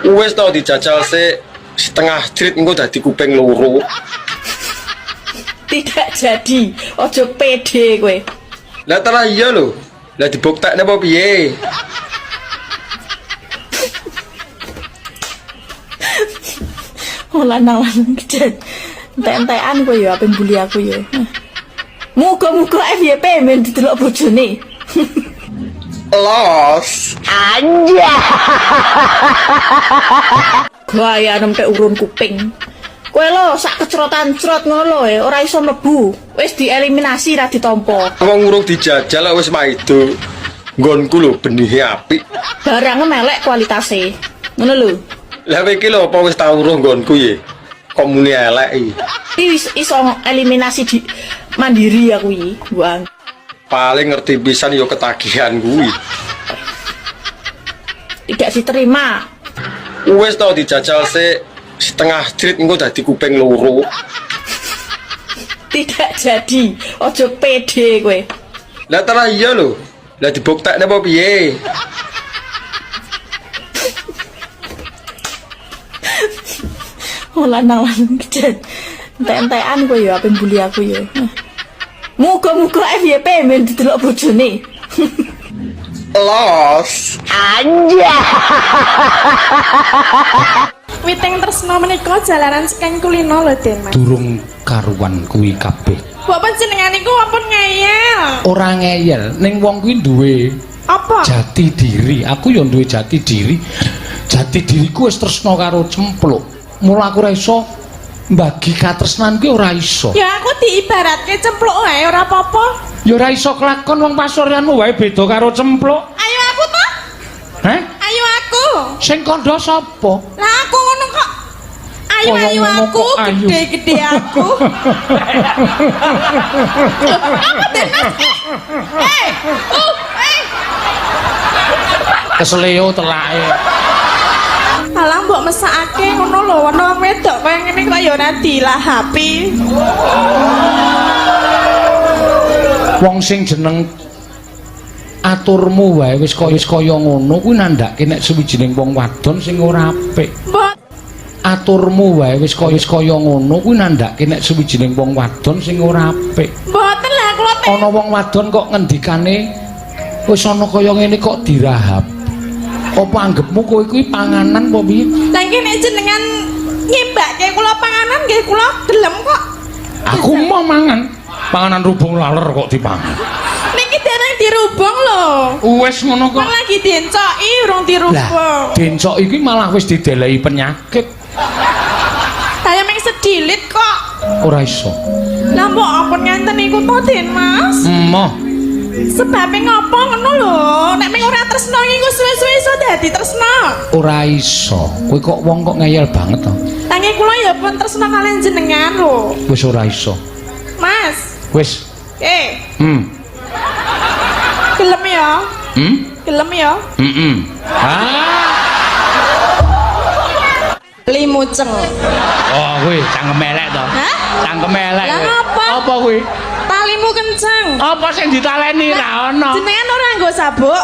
Wis tau dijajal sik setengah jrit engko dadi kuping loro. Tidak jadi. Ojo pede kowe. Lah terah iya lho. Lah dibuktekne apa piye? Lanang-lanang kecet. Entek-entekan kowe ya ape mbuli aku ya. Muga-muga FYP men didelok bojone. Los. Anja. Gaya nemte urun kuping. Kowe lho sak kecrotan crot ngono lho ora iso mlebu. Wis dieliminasi ra ditampa. Wong urung dijajal kok wis maido. Nggonku lho benihe apik. Barang melek kualitase. Ngono lho. Lah kowe iki lho apa wis tau uruh nggonku ya? Kok muni elek iki. Iso eliminasi di mandiri aku iki, Bang. Paling ngerti pisan yo ketagihan kuwi. Tidak diterima. Wis tau dijajal sik setengah street engko dadi kuping loro. Tidak jadi. Ojo pede kowe. Lah tenan iya lho. Lah dibuktekne apa piye? Lanang-lanang kecil. Entek-entekan kowe ya ape mbuli aku ya. Muga-muga FYP men didelok bojone. Los. Anja. Witing tresno menika jalanan sekeng kulino lho, Den Mas. Durung karuan kuwi kabeh. Mbok panjenengan niku ampun ngeyel. Ora ngeyel, ning wong kuwi duwe apa? Jati diri. Aku ya duwe jati diri. Jati diriku wis tresno karo cempluk. Mula aku ora iso mbagi katresnan kuwi ora iso. Ya aku diibaratke cempluk wae ora apa-apa. Ya ora iso kelakon wong pasoryanmu wae beda karo cempluk. Ayo aku to. Heh? Ayo aku. Sing kandha sapa? Lah aku ngono kok. Ayo ayo aku, gede-gede aku. Apa Den Mas? Kesleo telake. Alah mbok mesakake ngono lho, ana wedok kaya ngene kok ya ora dilahapi. Wong sing jeneng aturmu wae wis kaya ngono kuwi nandhake nek suwijining wong wadon sing ora apik. Aturmu wae wis kaya ngono kuwi nandhake nek suwijining wong wadon sing ora apik. Mboten lah kula Ana wong wadon kok ngendikane wis ana kaya ngene kok dirahap. Apa anggapmu kowe kuwi panganan apa piye? Lah iki nek jenengan nyimbake kula panganan nggih kula gelem kok. Aku mau mangan. Panganan rubung laler kok dipangan. Niki dereng dirubung lho. Wis ngono kok. Wong lagi diencoki urung dirubung. Lah, dencok iki malah wis didelehi penyakit. Saya meng sedilit kok. Ora iso. Lah mbok ampun ngenten niku to, Den Mas. Emoh. Sebabe ngopo ngono lho. Nek meng ora tresno iku suwe-suwe iso dadi tresno. Ora iso. Kowe kok wong kok ngeyel banget to. Tangi kula ya pun tresno kalian jenengan lho. Wis ora iso. Mas. Wis. Gelem ya? Gelem ya? Limuceng. Oh, kuwi cangkem elek to. Hah? Cangkem elek. Lah apa? Apa kuwi? Talimu kenceng. Apa sing ditaleni ra ono? Jenengan ora nggo sabuk?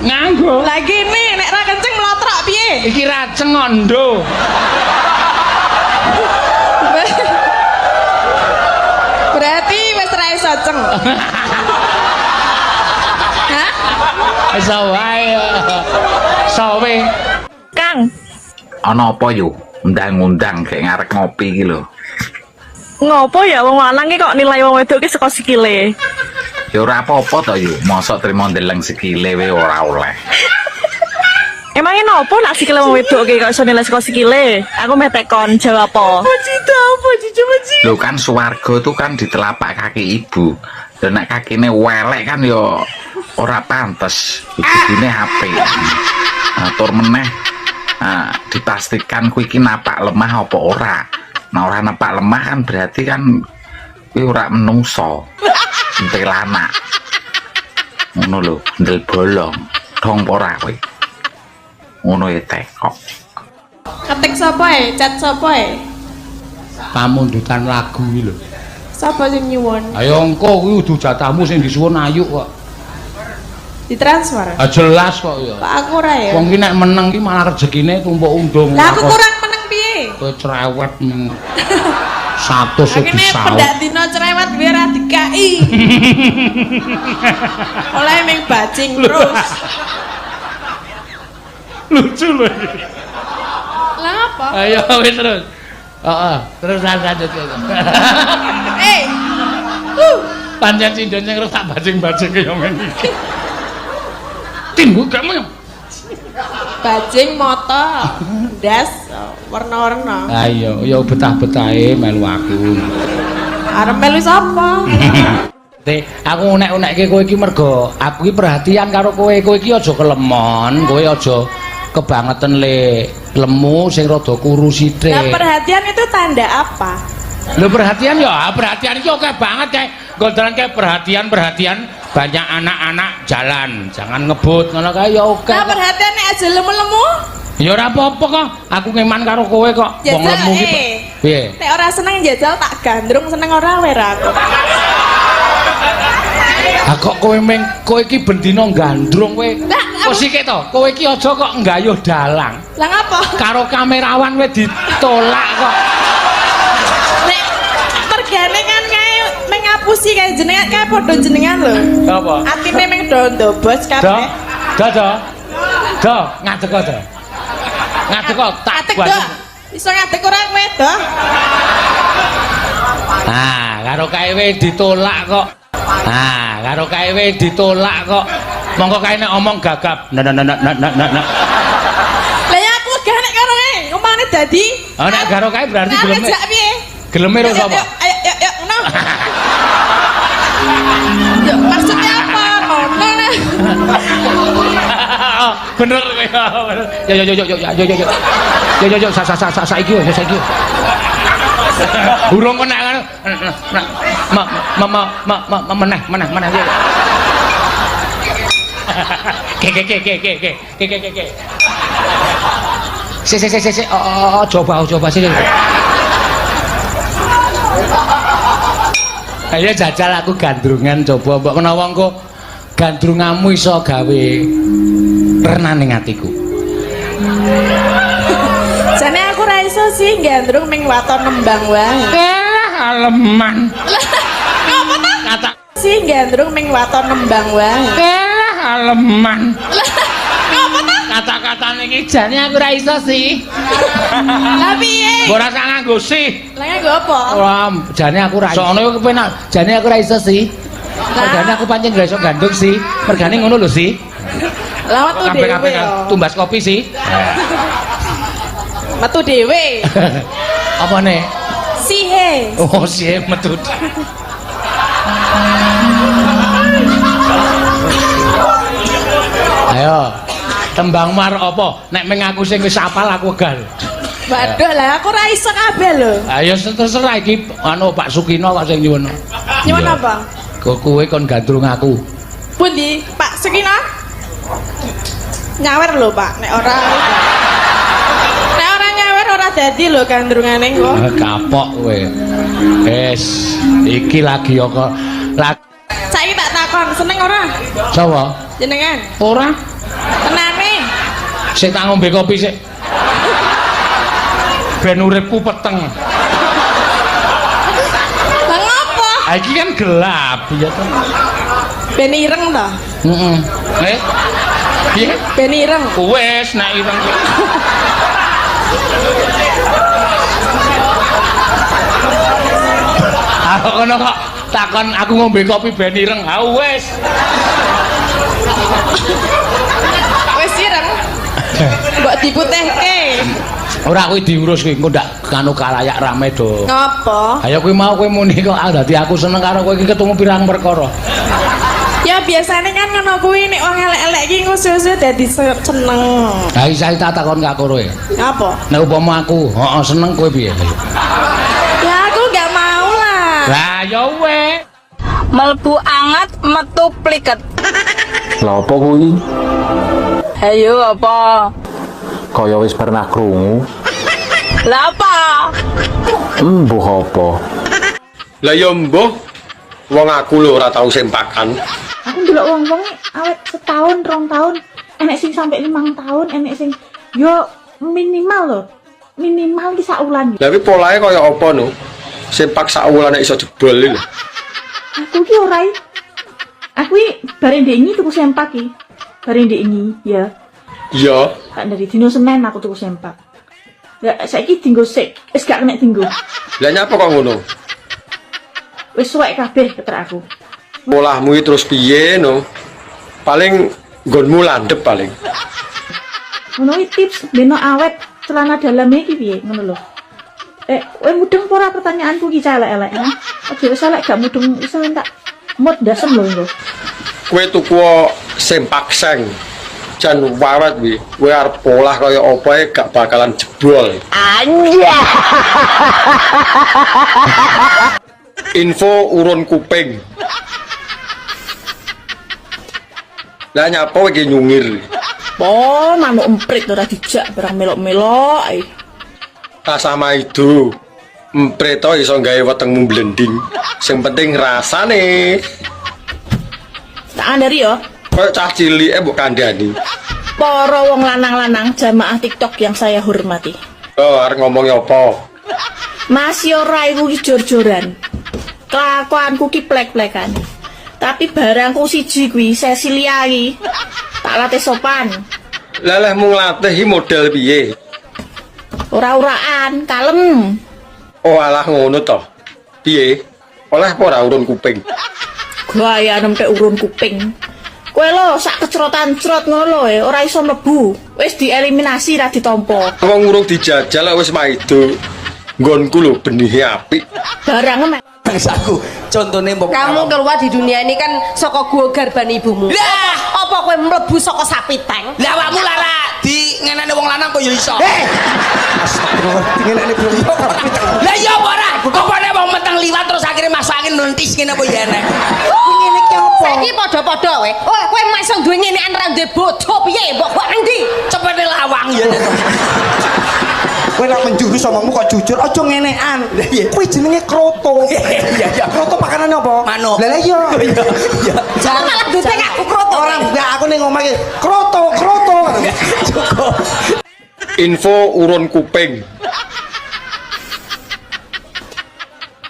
Nganggo. Lah gini, nek ra kenceng mlotrok piye? Iki raceng ondo. Berarti wis ra iso ceng. Hah? Iso wae. Sawe. Kang, Ana apa yo? Undang-undang kayak ngarep ngopi iki lho. ngopo ya wong lanang ki kok nilai wong wedok ki saka sikile? Ya ora apa-apa to yo. Mosok trimo ndeleng sikile wae ora oleh. Emangnya nopo nak sikile wong wedok ki kok iso nilai saka sikile? Aku metekon jawab apa? Lho kan swarga tuh kan di telapak kaki ibu. Dan nek kakine welek kan yo ora pantes. Ibune HP. Atur meneh. Nah, dipastikan kuwi iki napak lemah apa ora. Nah, ora napak lemah kan berarti kan kuwi ora menungso. Entel anak. Ngono lho, ndel bolong. Dong ora kowe. Ngono ya tekok. Ketik sapa e? Cat sapa e? Pamundutan lagu iki lho. Sapa sing nyuwun? Ayo engko kuwi udu jatahmu sing disuwun ayu kok. Ditransfer. Jelas kok ya. Pak aku ora ya. Wong ki nek meneng ki malah rezekine tumpuk undung. Lah aku kurang meneng piye? Kowe cerewet men. 100 Akene bisa. pendak dina cerewet biar ra dikai. Oleh ming bajing terus. Lucu lho. Lah apa? Ayo wis terus. Heeh, terus lanjut. Pancen sindone ngrus tak bajing-bajing kaya ngene iki. Timbu kamu. Bajing moto ndas warna-warna. Ayo, ya betah-betahe melu aku. Arep melu sapa? Aku unek-unekke kowe iki mergo aku iki perhatian karo kowe. Kowe iki aja kelemon, kowe aja kebangetan le lemu sing rada kuru sithik. Nah, perhatian itu tanda apa? Lho perhatian ya, perhatian iki oke banget kayak gondolan kayak perhatian banyak anak-anak jalan, jangan ngebut ngono kae ya oke. Nah, perhatian nek aja lemu-lemu. Ya ora apa-apa kok. Aku ngeman karo kowe kok. Wong lemu ki. Piye? Nek ora seneng jajal tak gandrung, seneng ora ora aku. Kok kowe iki bendina gandrung kowe. Kok sithik to? Kowe iki aja kok nggayuh dalang. Lah ngapa? Karo kamerawan kowe ditolak kok. Nek mergane kan kae mengapusi kae jenengan kae padha jenengan lho. Apa? Atine meng do bos kabeh. Do, ngadeg kok. Ngadeg kok tak buat. Iso ngadeg ora kowe do. Nah, karo kae ditolak kok. Nah, karo kae ditolak kok. Monggo kae nek omong gagap. Nah. Lah ya aku lega nek karo kae, ngomongane dadi. Oh, nek karo kae berarti geleme. Ajak piye? Geleme ro sapa? Ayo, ngono. Yo, maksudnya apa? Ngono lah. Bener kowe. Yo, saiki yo. Burung kok nek meneh. Ke. Si. Oh, coba sih. Ayo jajal aku gandrungan coba mbok menawa engko gandrunganmu iso gawe renaning atiku. Jane aku ra iso sih gandrung ming waton nembang wae. Aleman. Ngapa ta? Kata sih gandrung ming waton nembang wae. Aleman. Ngapa ta? Kata-katane iki jane aku ra iso sih. Lah piye? Ora usah nganggo sih. Lah nganggo apa? Ora, jane aku ra iso. Sono kepenak, jane aku ra iso sih. Mergane aku pancen gak iso gandrung sih. Mergane ngono lho sih. Lah metu dhewe. Tumbas kopi sih. Metu dhewe. Apane? Sihe. Oh, sihe metu. Ayo, tembang mar apa? Nek meng aku sing wis apal aku wegal. Waduh lah, aku ra iso kabeh lho. Ayo terserah iki anu Pak Sukino kok sing nyuwun. Nyuwun apa? Kok kowe kon gandrung aku. Pundi? Pak Sukino? Nyawer lho, Pak. Nek ora nyawer ora dadi lho gandrungane kok. Kapok kowe. Wis, iki lagi kok. Saiki tak takon, seneng ora? Sapa? Jenengan. Ora. Tenane. Sik tak ngombe kopi sik. Ben uripku peteng. Lah ngopo? Iki kan gelap ya to. Ben ireng to? Heeh. Piye? Ben ireng. Wes nek ireng. Aku ngono kok takon aku ngombe kopi ben ireng. Ha wes. Wes ireng. Mbok diputihke. Ora kuwi diurus kuwi engko ndak kanu kalayak rame do. Ngapa? Ayo kuwi mau kowe muni kok dadi aku seneng karo kowe iki ketemu pirang perkara. Ya biasanya kan ngono kuwi nek wong elek-elek iki engko suwe-suwe dadi seneng. Ha iki tak takon kak kowe. Ngapa? Nek upama aku, heeh seneng kowe piye? Ya aku gak mau lah. Lah ya weh. Melbu anget metu pliket. Lah apa kuwi? Ayo apa? Kaya wis pernah krungu. Lah apa? Mbuh apa? Lah ya mbuh. Wong aku lho ora tau sempakan. Aku ndelok wong-wong awet setahun, 2 tahun, enek sing sampai 5 tahun, enek sing yo minimal lho. Minimal ki sak wulan. Lah kuwi polahe kaya apa no? Sempak sak wulan nek iso jebol lho. Aku ki ora. Aku ki bareng ndek ini tuku sempak ki. Bareng ndek ini ya. Iya. Kan dari dino Senin aku tuku sempak. Lah saiki dinggo sik, wis gak kena dinggo. Lah nyapa kok ngono? Wis suwek kabeh keter aku. Polahmu terus piye no? Paling nggonmu landhep paling. Ngono iki tips beno awet celana dalam iki piye ngono lho. Kowe mudeng apa ora pertanyaanku iki elek-elek ya. Aja wis elek gak mudeng iso tak mod dasem lho. Kowe tuku sempak seng. Jan wawet wi, kowe arep polah kaya apa gak bakalan jebol. Anja. Info urun kuping. Lah nyapa iki nyungir. Po, manuk emprit ora dijak barang melok-melok ae. Tak sama itu. Emprit to iso gawe wetengmu blending. Sing penting rasane. Tak andari yo. Kayak cah cilik mbok kandhani. Para wong lanang-lanang jamaah TikTok yang saya hormati. Oh, arep ngomongnya apa? Mas yo raiku ki jor-joran. Kelakuanku ki plek-plekan. Tapi barangku siji kuwi Cecilia iki. Tak latih sopan. Leleh mung latih iki model piye? Ora-uraan, kalem. Oh alah ngono to. Piye? Oleh apa ora urun kuping? Gaya nempe urun kuping. Kowe lho sak kecrotan-crot ngono lho ora iso mlebu. Wis dieliminasi ra ditampa. Wong urung dijajal wis maido. Nggonku lho benihe apik. Barang bangsaku contohnya mbok kamu keluar di dunia ini kan saka gua garban ibumu. Lah, apa kowe mlebu saka sapi tank? Lah awakmu lara di ngenane wong lanang kok ya iso. Astagfirullah, ngenane bro. Lah ya apa ora? Kopone wong meteng liwat terus akhirnya masuk angin nuntis ngene apa ya nek. Ngene iki apa? Saiki padha-padha wae. Oh, kowe mek iso duwe ngenekan ra duwe bojo piye? Mbok kok endi? Cepete lawang ya. Kowe nek menjurus omongmu kok jujur, aja ngenekan. Lah iya, kuwi jenenge kroto. Iya, kroto pakanane apa? Manuk. Lah iya. Iya. Jangan malah duteng aku kroto. Ora, enggak aku ning omah iki. Kroto. Cukup. Info urun kuping.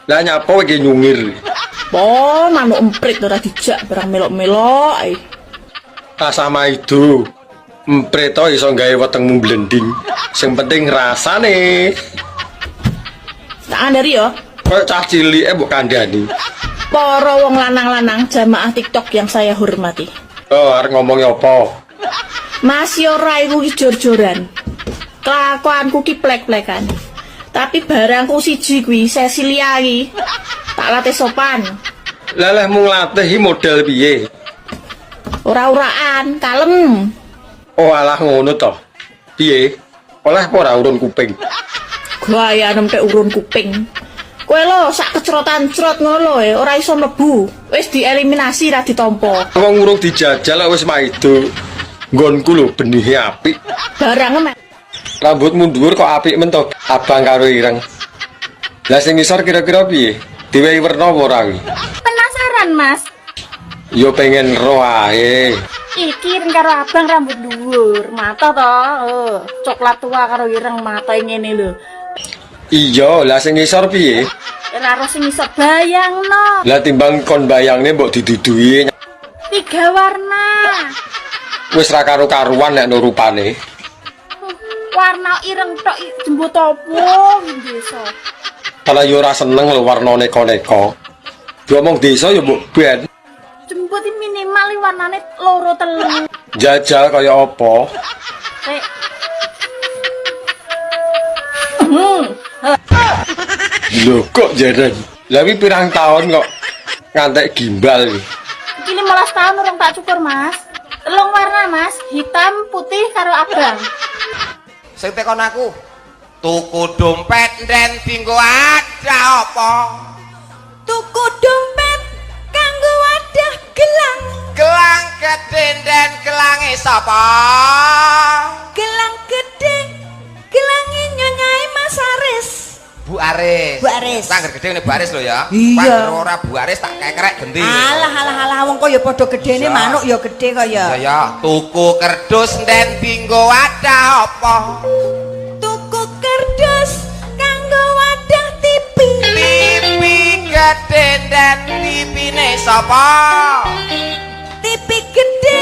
Lah nyapa iki nyungir. Po, manuk emprit ora dijak barang melok-melok ae. Tak sama itu. Emprit to iso gawe wetengmu blending. Sing penting rasane. Tak andari yo. Kayak cah cilik mbok kandhani. Para wong lanang-lanang jamaah TikTok yang saya hormati. Oh, arep ngomongnya apa? Mas yo raiku ki jor-joran. Kelakuanku ki plek-plekan. Tapi barangku siji kuwi Cecilia iki. Tak latih sopan. Leleh mung latih iki model piye? Ora-uraan, kalem. Oh alah ngono to. Piye? Oleh apa ora urun kuping? Gaya nempe urun kuping. Kowe lho sak kecrotan-crot ngono lho ora iso mlebu. Wis dieliminasi ra ditampa. Wong urung dijajal wis maido. Nggonku lho benihe apik. Barang Rambutmu dhuwur kok apik men to, abang karo ireng. Lah sing ngisor kira-kira piye? Diwehi werna apa ora kuwi? Penasaran, Mas? Yo pengen ro ae. Iki karo abang rambut dhuwur, mata to, coklat tua karo ireng mata ngene lho. Iya, lah sing ngisor piye? Ora ro sing iso bayangno. Lah timbang kon bayangne mbok didudui 3 warna. wis ra karo-karuan nek no rupane. Warna ireng tok jembut apa desa. Kalau yo ora seneng lho warna neko-neko. Diomong desa yo mbok ben. Jembut minimal warnane 2-3. Jajal kaya apa? Lho kok jarang. Lah wi pirang tahun kok ngantek gimbal iki. Iki 15 tahun urung tak cukur, Mas. 3 warna, Mas. Hitam, putih karo abang. Sing tekon aku tuku dompet den dinggo ada apa? Tuku dompet kanggo wadah gelang. Gelang gede den gelange sapa? Gelang gede, gelange nyonyai Mas Aris. Bu Aris. Bu Aris. Sangger gede ngene Bu Aris lho ya. Iya. Ora Bu Aris tak kekrek genti. Alah wong kok ya padha gedene manuk ya gede kaya. Ya tuku kerdus den dinggo wadah apa? Tuku kerdus kanggo wadah TV. TV gede den TV-ne sapa? TV gede,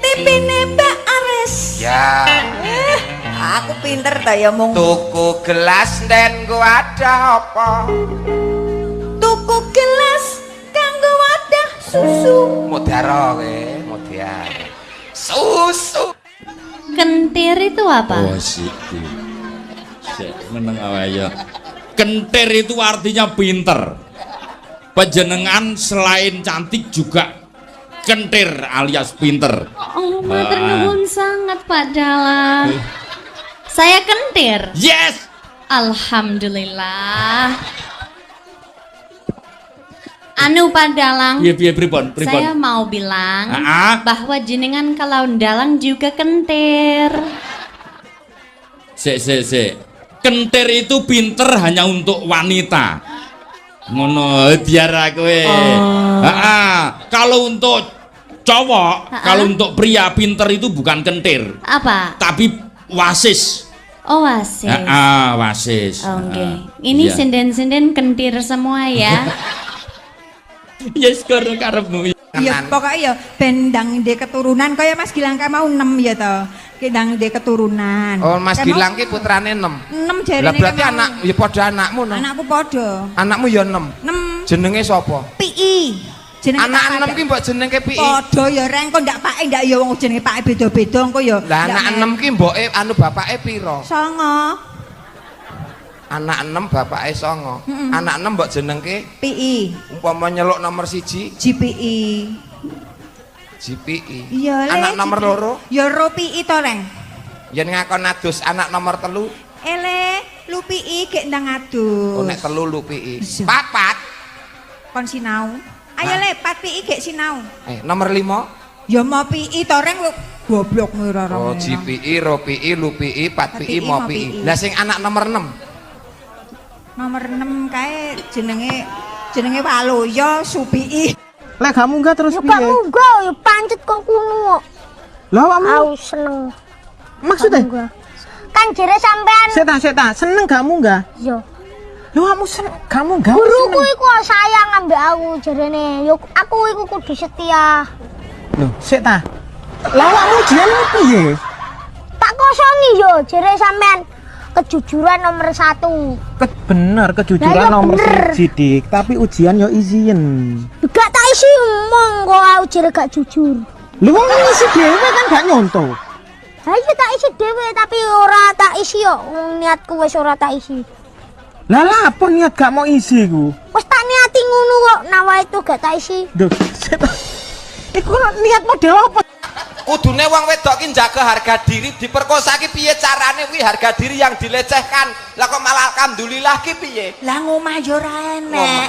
TV-ne Mbak Aris. Ya. Aku pinter ta ya mung. Tuku gelas den go ada apa? Tuku gelas kanggo wadah susu. Mutiara kowe, mutiara. Susu. kentir itu apa? Oh, sik. Meneng aja. Kentir itu artinya pinter. Panjenengan selain cantik juga kentir alias pinter. Oh, matur nuwun sangat Pak Dalang. Saya kentir. Yes. Alhamdulillah. Anu Pak Dalang. Iya pripun. Saya mau bilang bahwa jenengan kalau dalang juga kentir. Sik. Kentir itu pinter hanya untuk wanita. Ngono biar kowe. Kalau untuk cowok, kalau untuk pria pinter itu bukan kentir. Apa? Tapi wasis. Oh, wasis. Wasis. Oke. Ini iya. sinden-sinden kentir semua ya. Yes, karo karepmu. Ya pokoknya ya bendang de keturunan kaya Mas Gilang kae mau 6 ya to. Kendang de keturunan. Oh, Mas Gilang ki putrane 6. 6 jarene. Lah berarti anak ya padha anakmu no. Anakku padha. Anakmu ya 6. 6. Jenenge sapa? PI. Jenenge anak 6 ki mbok jenenge PI. Padha ya reng kok ndak pake ndak ya wong jenenge pake beda-beda engko ya. Lah anak 6 ki mboke anu bapake pira? 9. Anak 6 bapake 9. Anak 6 mbok jenengke PI. Umpama nyeluk nomor 1 GPI. GPI. Iya, anak nomor loro? Ya ro PI to, Reng. Yen ngakon adus anak nomor 3. Lu PI gek ndang adus. Oh nek 3 lu PI. 4. Kon sinau. Ayo le 4 PI gek sinau. Nomor 5? Ya mau PI to, Reng lu goblok ora. Oh, GPI, ro PI, lu PI, 4 PI, mau PI. Lah sing anak nomor 6. Nomor 6 kae jenenge Waluyo Supii. Lek gak munggah terus piye? Gak munggah ya pancet kok kuno. Lah awakmu aku seneng. Maksudnya? Kan jere sampean Seta, seneng gak munggah? Iya. Lho awakmu seneng gak munggah? Guruku iku sayang ambek aku jarene. Yo aku iku kudu setia. Lho, Seta. Lah awakmu jenenge piye? Tak kosongi yo jere sampean kejujuran nomor 1. Bener kejujuran nomor 1 dik, tapi ujian yo izin. Gak tak isi omong kok aku jere gak jujur. Lho wong isi dhewe kan gak nyontoh. Ha iya tak isi dhewe tapi ora tak isi yo. Niatku wis ora tak isi. Lah lah apa niat gak mau isi ku? Wis tak niati ngono kok nawa itu gak tak isi. Duh, iku niat model apa? Kudune wong wedok ki njaga harga diri, diperkosa ki piye carane kuwi harga diri yang dilecehkan. Lah kok malah alhamdulillah ki piye? Lah ngomah yo ora enek.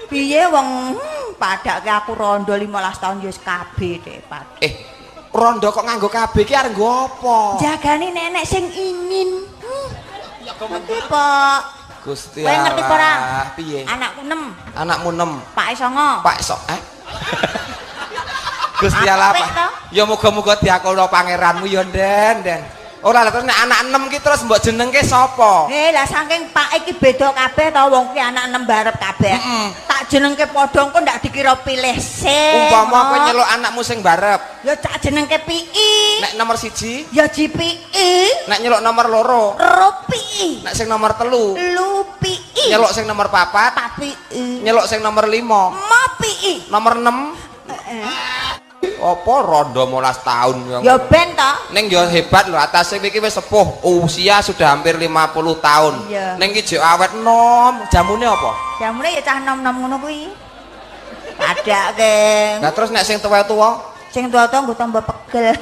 Piye wong padake aku rondo 15 tahun yo wis kabeh dek, Pak. Rondo kok nganggo KB ki arep nggo apa? Jagani nenek sing ingin. Ngerti, Pak. Gusti Allah. Kowe ngerti ora? Piye? Anakku 6. Anakmu 6. Pak 9. Pak Gusti Allah Pak. Ya muga-muga diakono pangeranmu ya Den. Ora lha terus nek anak 6 ki terus mbok jenengke sapa? Lah saking Pak iki beda kabeh to wong ki anak 6 barep kabeh. Tak jenengke padha engko ndak dikira pilih sih. Umpama kowe nyeluk anakmu sing barep. Ya tak jenengke PI. Nek nomor 1? Ya GPI. Nek nyeluk nomor 2? ROPI. Nek sing nomor 3? LUPI. Nyeluk sing nomor 4? PI. Nyeluk sing nomor 5? MOPI. Nomor 6? Apa rondo 15 tahun ya ben to ning ya hebat lho atase iki wis sepuh usia sudah hampir 50 tahun ning iki jek awet nom jamune apa jamune ya cah nom-nom ngono kuwi padake nah terus nek sing tuwa-tuwa nggo tambah pegel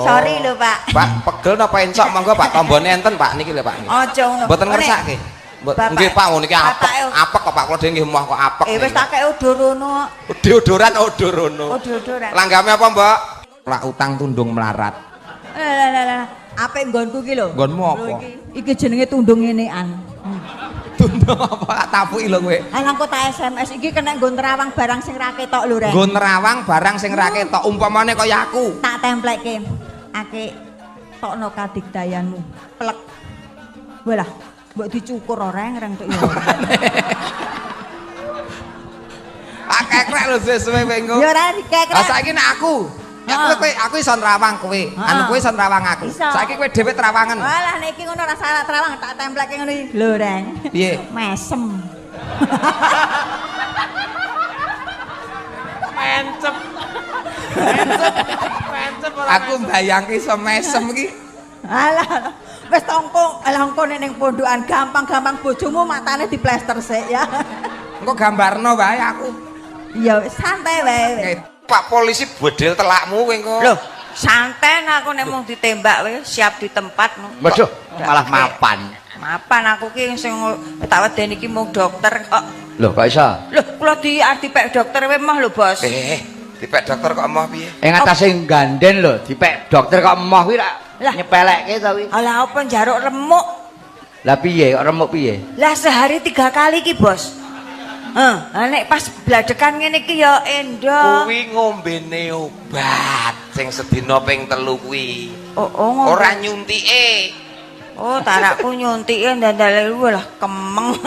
sorry lho Pak pegel napa encok monggo Pak tombone enten Pak niki lho Pak aja ngono mboten ngersake nggih Pak niki apek kok Pak kula dhewe nggih moh kok apek wis tak kek odorono deodoran odorono langgame apa Mbak lak utang tundung melarat lah apik nggonku ki lho nggonmu apa iki jenenge tundung ngenekan tundung apa tapuki lho kowe ana kok tak SMS iki kena nggo nerawang barang sing ra ketok lho Rek nggo nerawang barang sing ra ketok umpamane kaya aku tak templekke ake tokno kadigdayanmu plek walah mbok dicukur ora reng tok ya. Kekrek lho sesuwe engko. Ya ora dikekrek. Lah saiki nek aku iso nerawang kowe. Anu kowe iso nerawang aku. Saiki kowe dhewe terawangan. Walah nek iki ngono ora salah terawang tak templeke ngono iki. Lho reng. Piye? Mesem. Mencep. Aku mbayangke iso mesem iki. Alah, wis tongkong, engko ning pondokan gampang-gampang bojomu matane diplester sik ya. Engko gambarno wae aku. Ya wis santai wae. Pak polisi bedil telakmu kowe engko. Lho, santai aku nek mung ditembak wis siap di tempat. Waduh, malah mapan. Mapan aku ki sing tak wedeni iki mung dokter kok. Loh, kok iso? Lho, kula dipek dokter wae mah lho, Bos. Dipek dokter kok emoh piye? Atase ganden lho, dipek dokter kok emoh kuwi ra nyepelekke to kuwi. Alah apa njaruk remuk? Lah piye kok remuk piye? Lah sehari 3 kali ki, Bos. Nek pas bladekan ngene iki ya endo. Kuwi ngombene obat sing sedina ping 3 kuwi. Oh, ora nyuntike. Oh, tarakku nyuntike ndandale lah kemeng.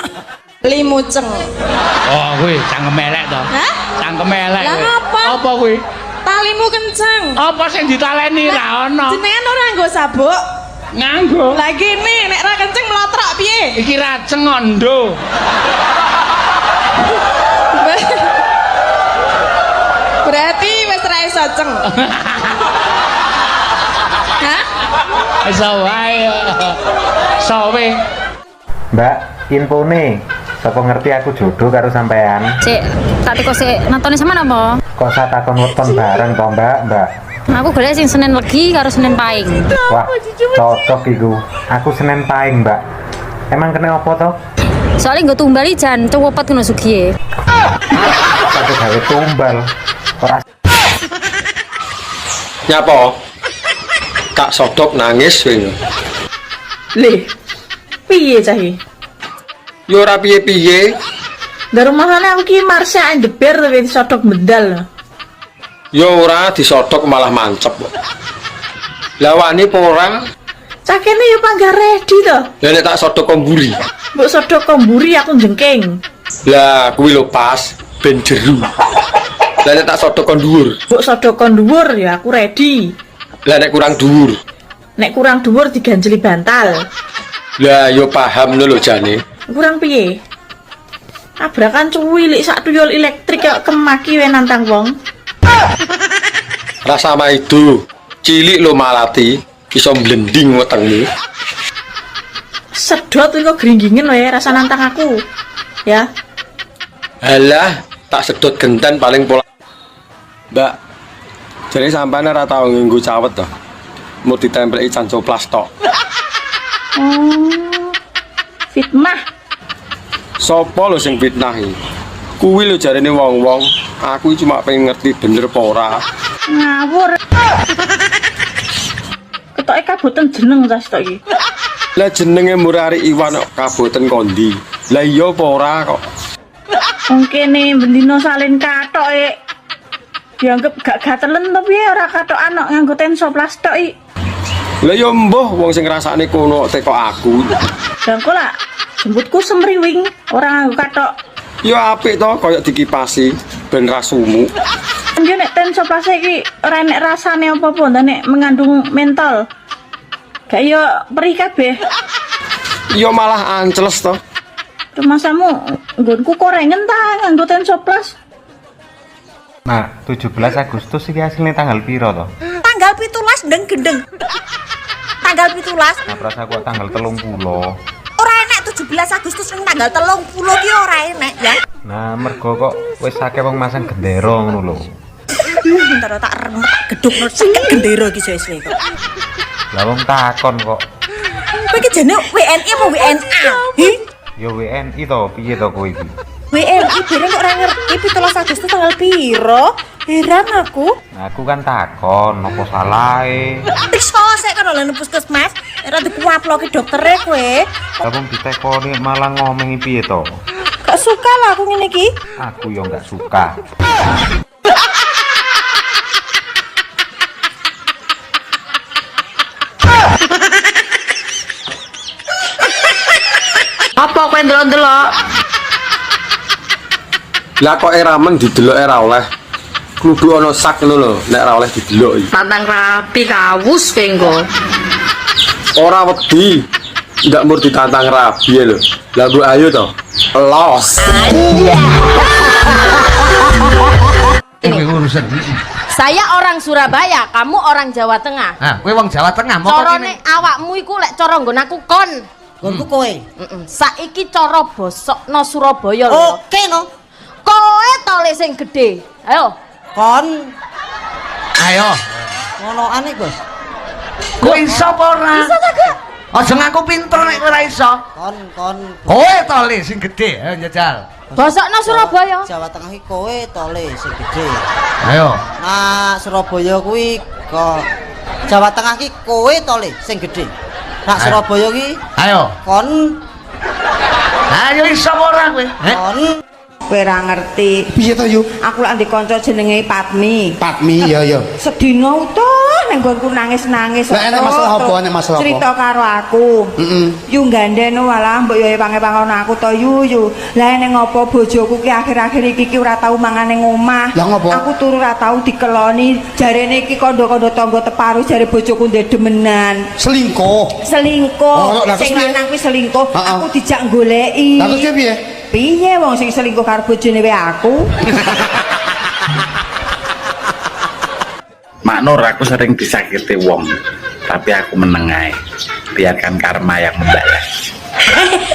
Limuceng. Oh, kuwi cangkem elek to. Hah? Cangkem elek. Lah apa? Apa kuwi? Talimu kenceng. Apa sing ditaleni ra ono? Jenengan ora nggo sabuk? Nganggo. Lah gini, nek ra kenceng mlotrok piye? Iki raceng ondo. Berarti wis ra iso ceng. Hah? Iso wae. Sowe. Mbak, infone. Sapa ngerti aku jodoh karo sampean? Cek, tak teko sik nonton sama apa? Kok saya takon weton bareng to, Mbak? Aku golek sing Senin Legi karo Senin Paing. Wah, cocok iku. Aku Senin Paing, Mbak. Emang kena apa to? Soalnya gue tumbal jan cowopet ngono sugiye. Aku gawe tumbal. Ora Nyapa? Kak Sodok nangis kowe. Le, piye cah iki? Yo ora piye-piye. Dari rumahane aku ki Marsha and the Bear tapi disodok bendal. Yo ora disodok malah mancep. Lah wani apa ora? Cakene yo panggah ready to. Lah nek tak sodok komburi. Mbok sodok komburi aku jengking. Lah kuwi lho pas ben jeru. Lah nek tak sodok kon dhuwur. Mbok sodok kon dhuwur ya aku ready. Lah nek kurang dhuwur. Nek kurang dhuwur diganjeli bantal. Lah yo paham lho jane. Kurang piye? Tabrakan cuwilik sak tuyul elektrik kok kemaki we nantang wong. Rasa sama itu. Cilik lo malati iso blending wetengmu. Sedot kok gringgingen wae rasa nantang aku. Ya. Alah, tak sedot genten paling pola. Mbak, jadi sampean ora tau nganggo cawet to. Mau ditempeli cancoplas tok. Oh. Fitnah. Sopo lho sing fitnah iki? Kuwi lho jarene wong-wong, aku cuma pengen ngerti bener apa ora. Ngawur. Ketoke kaboten jeneng tas tok iki. Lah jenenge Murari Iwan kok kaboten kondi. Lah iya apa ora kok? Wong kene bendino salin katoke. Dianggep gak gatelen to piye ora katokan kok nganggo tensoplas tok iki. Lah ya mbuh wong sing ngrasakne kono teko aku. Jangko lah jemputku semriwing ora nganggo katok. Ya apik to kaya dikipasi ben ra sumuk. Yo nek tensoplas iki ora enek rasane apa-apa nek mengandung mentol. Gak yo perih kabeh. Ya malah anceles to. Rumasamu nggonku korengen ta nganggo tensoplas. Nah, 17 Agustus iki asline tanggal piro to? Tanggal 17 ndeng gendeng. Tanggal 17. Nah, pras aku tanggal 30. Ora enek 17 Agustus ning tanggal 30 ki ora enek ya. Nah, mergo kok wis akeh wong masang gendera ngono lho. Bentar tak remet geduk seket gendera iki suwe kok. Lah wong takon kok. Kowe iki jane WNI apa WNA? Ya WNI to, piye to kowe iki? WNI bareng kok ora ngerti 17 Agustus tanggal piro? Heran aku. Nah, aku kan takon, apa salahe? Iso sik kan oleh puskesmas, ora dikuaploki doktere kowe. Lah wong ditekoni malah ngomengi piye to? Gak suka lah aku ngene iki. Aku yo gak suka. Apa kowe ndelok-ndelok? Lah kok ramen didelok ora oleh. Kudu ana sak ngono lho, nek ora oleh didelok iki. Tantang rapi kawus kowe engko. Ora wedi. Ndak mur ditantang rabi lho. Lah mbok ayo to. Los. Ini urusan Saya orang Surabaya, kamu orang Jawa Tengah. Nah, kowe wong Jawa Tengah mau Corone awakmu iku lek cara nggon aku kon. Nggonku kowe. Saiki cara bosokno Surabaya lho. Oke no. Kowe tole sing gedhe. Ayo. Kon. Ayo. Ngonoan iki, Bos. Kowe iso apa ora? Iso ta, Kak? Aja ngaku pinter nek kowe ora iso. Kon. Kowe tole sing gedhe, ayo njajal. Bosokno Surabaya. Jawa Tengah iki kowe tole sing gedhe. Ayo. Nah, Surabaya kuwi kok Jawa Tengah iki kowe tole sing gedhe. Nak Surabaya ki ayo. Kon. Ayo iso apa ora kowe? Kon. Kowe ora ngerti. Piye to, Yu? Aku lak ndek kanca jenenge Patmi. Patmi, ya. Sedina utuh ning nggonku nangis-nangis. Lah enek masalah apa? Enek masalah apa? Cerita karo aku. Yu gandeno walah mbok yo epang-epang aku to Yu. Lah ning ngopo bojoku ki akhir-akhir iki ora tau mangan ning omah. Lah ngopo? Aku turu ora tau dikeloni. Jarene iki kandha-kandha tangga teparu jare bojoku ndek demenan. Selingkuh. Oh, lah, Sing terus piye? lanang kuwi selingkuh. Aku dijak goleki. Lah terus piye? Piye wong sing selingkuh karo bojone wae aku? Mak Nur, aku sering disakiti wong, tapi aku meneng ae. Biarkan karma yang membalas.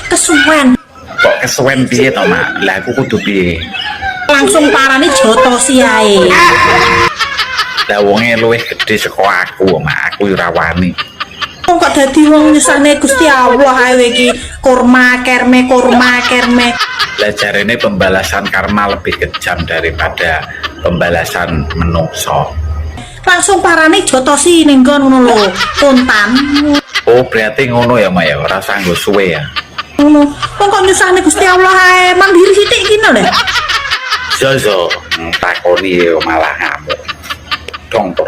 Kesuwen. Kok kesuwen piye to, Mak? Lah aku kudu piye? Langsung parani jotosi ae. Lah wonge luwih gedhe saka aku, Mak. Aku ora wani. Kok dadi wong nyusahne Gusti Allah ae iki kurma kerme. Lah jarene pembalasan karma lebih kejam daripada pembalasan menungso. Langsung parani jotosi ning nggon ngono lho, kontan. Oh, berarti ngono ya, Mak ya. Ora usah nggo suwe ya. Ngono. Kok nyusahne Gusti Allah ae mandiri sithik iki lho. Zozo, takoni yo malah ngamuk. Dong to.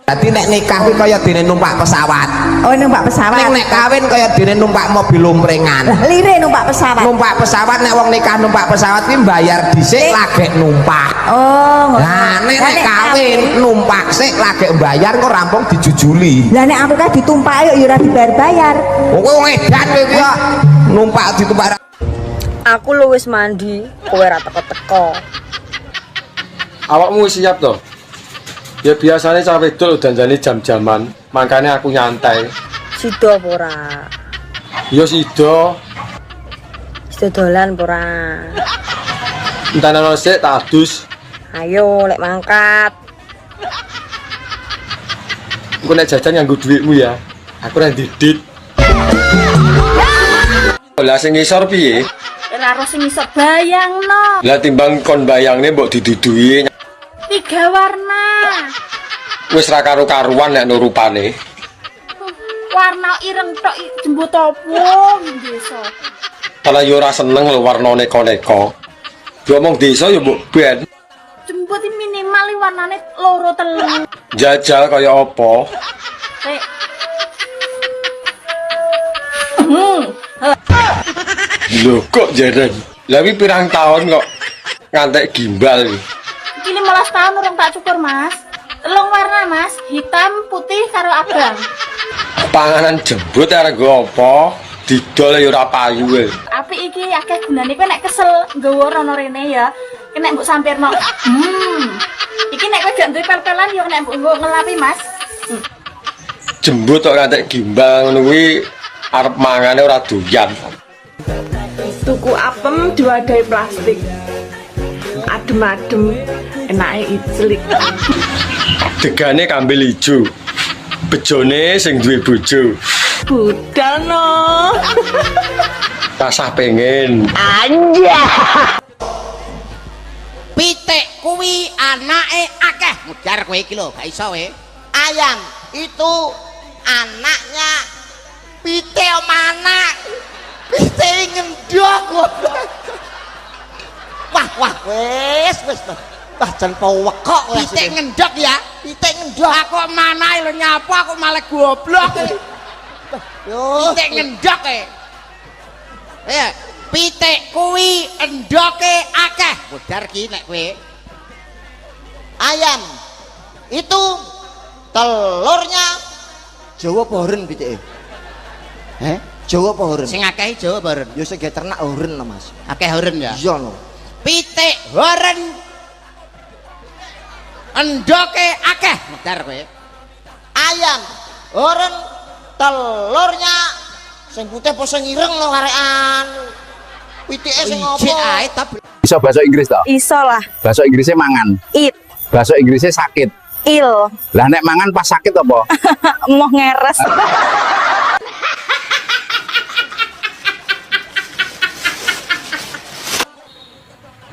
Dadi nek nikah kuwi kaya dene numpak pesawat. Oh, numpak pesawat. Nek kawin kaya dene numpak mobil lumprengan. Lire numpak pesawat. Numpak pesawat nek wong nikah numpak pesawat kuwi mbayar dhisik lagek numpak. Oh, ngono. Nah, nek kawin numpak sik lagek mbayar kok rampung dijujuli. Lah nek aku kan ditumpaki ya ora dibayar-bayar. Kowe wong edan kowe iki numpak ditumpak. Aku lu wis mandi, kowe ora teko-teko. Awakmu wis siap to? Ya biasanya cah wedok danjane jam-jaman, makanya aku nyantai. Sido apa ora? Ya sido. Sido dolan apa ora? Entana sik tak adus. Ayo lek mangkat. Engko nek jajan nganggo dhuwitmu ya. Aku ora didit. Lah sing ngisor piye? Ora ro sing iso bayangno. Lah timbang kon bayangne mbok didudui 3 warna. wis ra karo-karuan nek no rupane. Warna ireng tok jembut opo desa. Kalau yo ora seneng lho warna neko-neko. Diomong desa yo mbok ben. Jembut iki minimal warnane 2-3. Jajal kaya apa? Lho kok jaran. Lah wi pirang tahun kok ngantek gimbal iki. Iki 15 tahun urung tak cukur, Mas. Telung warna, Mas. Hitam, putih karo abang. Panganan jembut arek nggo apa? Didol ya ora payu e. Apik iki akeh gunane kowe nek kesel nggawa rono rene ya. Nek mbok sampirno. Iki nek kowe gak duwe pel-pelan ya nek mbok ngelapi, Mas. Jembut kok ngantek gimbal ngono kuwi arep mangane ora doyan. Tuku apem diwadahi plastik. Adem-adem, enake iclik. Degane kambil ijo. Bejone sing duwe bojo. Budal no. Rasah pengen. Anja. Pitik kuwi anake akeh. Mudar kowe iki lho, gak iso kowe. Ayam itu anaknya pitik mana? Pitik ngendok. Wah, wis. Wah, jan powek kok kowe. Pitik ngendok ya. Pitik ngendok. Aku manae lho nyapa aku malah goblok. Yo, pitik ngendok e. Ya, pitik kuwi endoke akeh. Mudar ki nek kowe. Ayam itu telurnya Jawa apa horen pitike? Jawa apa horen? Sing akeh Jawa apa horen? Ya sing ternak horen lah, Mas. Akeh horen ya? Iya lho. Pitik horen endoke akeh medar kowe. Ayam oren telurnya sing putih apa sing ireng lho karekan. Pitike sing opo? Ae tapi Iso bahasa Inggris toh? Iso lah. Bahasa Inggrisnya mangan. Eat. Bahasa Inggrisnya sakit. Il. Lah nek mangan pas sakit apa? Emoh ngeres.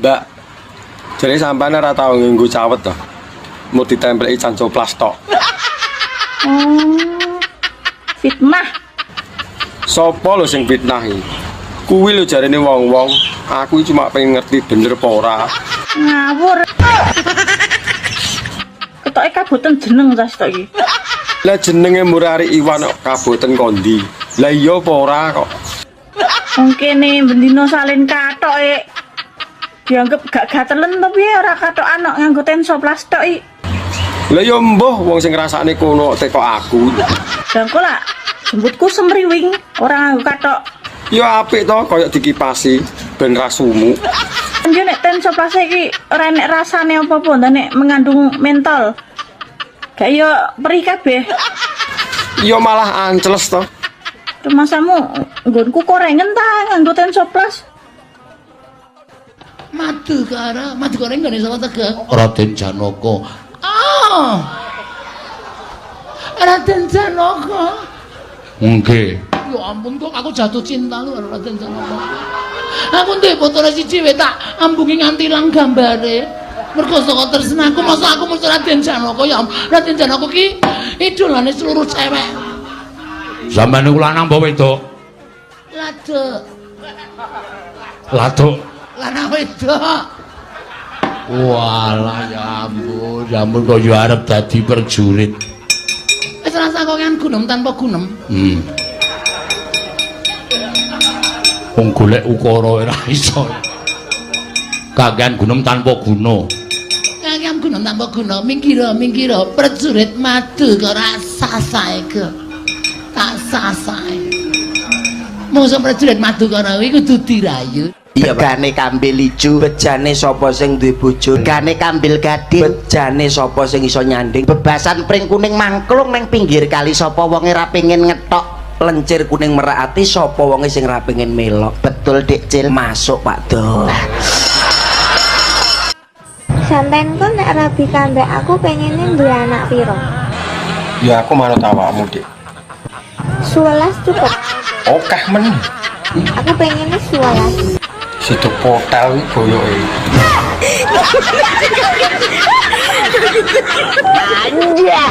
Mbak, jadi sampean ora tau nganggo cawet toh. Mau ditempeli cancoplas tok. Fitnah. Sopo lho sing fitnah iki? Kuwi lho jarene wong-wong, aku cuma pengen ngerti bener apa ora. Ngawur. Ketoke kaboten jeneng tas tok iki. Lah jenenge Murari Iwan kok kaboten kondi. Lah iya apa ora kok. Wong kene bendino salin katoke. Dianggap gak gatelen tapi ora katokan kok nganggo tensoplas tok iki. Lah ya mbuh wong sing ngrasakne kono teko aku. Dangko lah jembutku semriwing ora nganggo katok. Ya apik to koyo dikipasi ben ra sumuk. Yo nek tensoplas iki ora nek rasane apa-apa nek mengandung mentol. Gak yo perih kabeh. Ya malah ancles to. Masamu nggonku korengen ta nganggo tensoplas. Madu kara, madu goreng gak nih sama Tegal. Raden Janaka. Raden Janaka. Nggih. Ya ampun kok aku jatuh cinta lu karo Raden Janaka. Aku ndek fotone siji wae tak ambungi nganti ilang gambare. Mergo saka tresnaku masa aku mesti Raden Janaka ya. Raden Janaka ki idolane seluruh cewek. Sampeyan niku lanang apa wedok? Laduk. Laduk. Lanang wedok. Walah ya ampun kok yo arep dadi perjurit. Wis rasa kok kan gunem tanpa gunem. Wong golek ukara ora iso. Kakean gunem tanpa guna. Kakean gunem tanpa guna, minggir-minggir perjurit madu kok rasa sae ke. Tak sasae. Mosok prajurit madu kono iku kudu dirayu. Begane kambil ijo, bejane sapa sing duwe bojo. Begane kambil gading, bejane sapa sing iso nyanding. Bebasan pring kuning mangklung ning pinggir kali, sapa wonge ra pengen ngetok. Lencir kuning merakati, sapa wonge sing ra pengen melok. Betul Dik Cil, masuk Pak Do. Sampeyan kok nek rabi kambek aku pengene duwe anak piro? Ya aku manut awakmu, Dik. 11 cukup. Okeh men. Aku pengennya 11. Situ potel iki boyoke. Anja.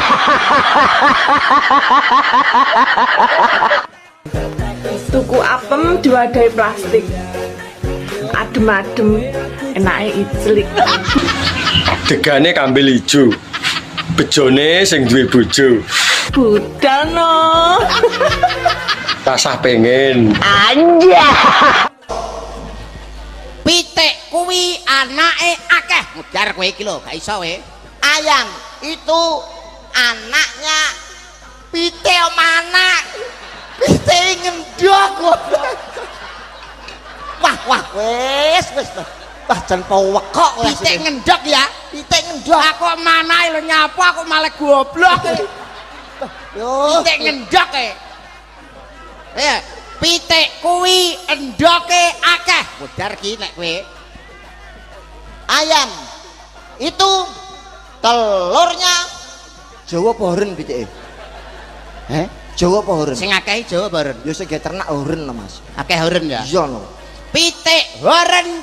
Tuku apem diwadahi plastik. Adem-adem, enake iclik. Degane kambil ijo. Bejone sing duwe bojo. Budal no. Tasah pengen. Anja. Pitik kuwi anake akeh. Mudar kowe iki lho, gak iso kowe. Ayam itu anaknya pitik mana? Pitik ngendok. Wah, wis. Wah, jan powek kok pitik ngendok ya. Pitik ngendok. Aku manae lho nyapa aku malah goblok. Yo, pitik ngendok e. Ya, pitik kuwi endoke akeh. Mudar ki nek kowe. Ayam itu telurnya Jawa apa horen pitike? Jawa apa horen? Sing akeh Jawa apa horen? Ya sing ternak horen lho Mas. Akeh horen ya? Iya lho. Pitik horen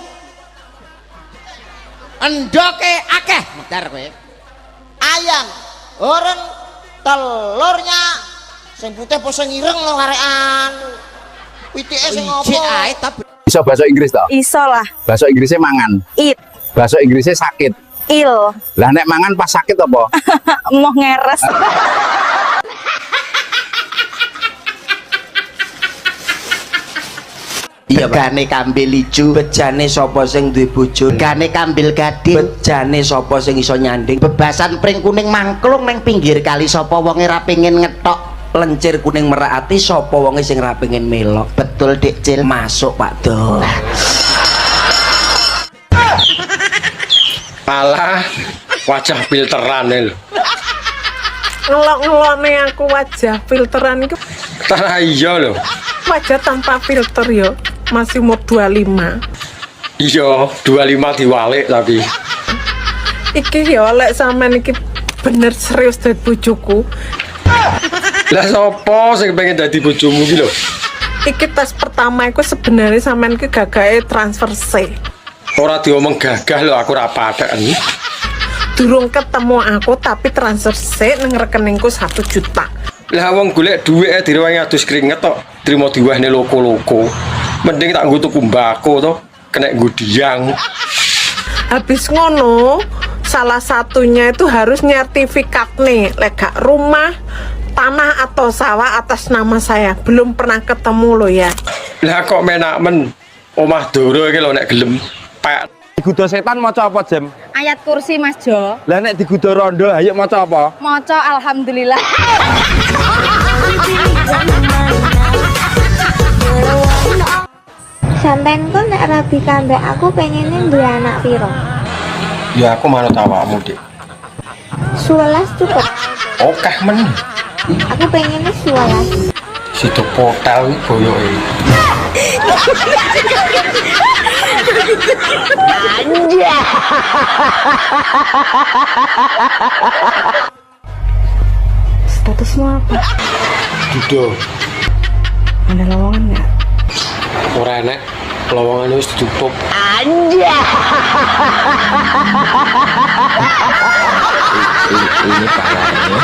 endoke akeh. Mudar kowe. Ayam horen telurnya sing putih apa sing ireng lho karekan. Pitike sing opo? Ae tapi Iso bahasa Inggris toh? Iso lah. Bahasa Inggrisnya mangan. Eat. Bahasa Inggrisnya sakit. Il. Lah nek mangan pas sakit apa? Emoh ngeres. Begane kambil ijo, bejane sapa sing duwe bojo. Begane kambil gading, bejane sapa sing iso nyanding. Bebasan pring kuning mangklung ning pinggir kali, sapa wonge ra pengen ngetok. Lencir kuning merakati, sapa wonge sing ra pengen melok. Betul Dik Cil, masuk Pak Do. Alah, Wajah filteran lho. Ngelok-ngelokne aku wajah filteran itu Tanah iya lho. wajah tanpa filter yo. Masih umur 25. Iya, 25 diwalik tapi. Iki yo lek sampean iki bener serius dadi bojoku. Lah sapa sing pengen dadi bojomu iki lho? Iki tes pertama iku sebenarnya sampean iki gagahe transfer C. Ora diomong gagah lho, aku ora patheken. Durung ketemu aku tapi transfer C nang rekeningku 1 juta. Lah wong golek dhuwit direwangi adus keringet tok, trimo diwahne loko-loko. Mending tak nggo tuku mbako to, kena nggo diang. Habis ngono, salah satunya itu harus nyertifikat nih, lek gak rumah, tanah atau sawah atas nama saya. Belum pernah ketemu lo ya. Lah kok menak men omah doro iki lho nek gelem. Pak Digudo setan maca apa, Jem? Ayat kursi Mas Jo. Lah nek digudo rondo, ayo maca apa? Maca alhamdulillah. Sampeyan kok nek rabi kambek aku pengennya duwe anak piro? Ya aku manut awakmu, Dik. 11 cukup. Okeh men. Aku pengennya 11. Situ potal iki boyoke. Anja. Statusmu apa? Dudo. Ada lowongan nggak? Ora enek. Lowongan wis ditutup. Anja. Ini parahnya.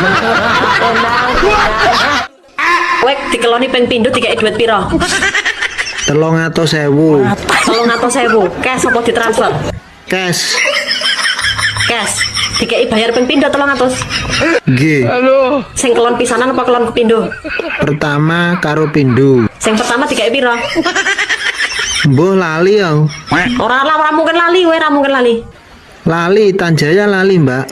Wek dikeloni ping pindho dikeki duit pira? 300.000. 300.000. Cash apa ditransfer? Cash. Cash. Dikeki bayar ping pindho 300. Nggih. Halo. Sing kelon pisanan apa kelon kepindho? Pertama karo pindho. Sing pertama dikeki pira? Mbah lali ya. Ora mungkin lali, kowe ora mungkin lali. Lali Tanjaya lali, Mbak.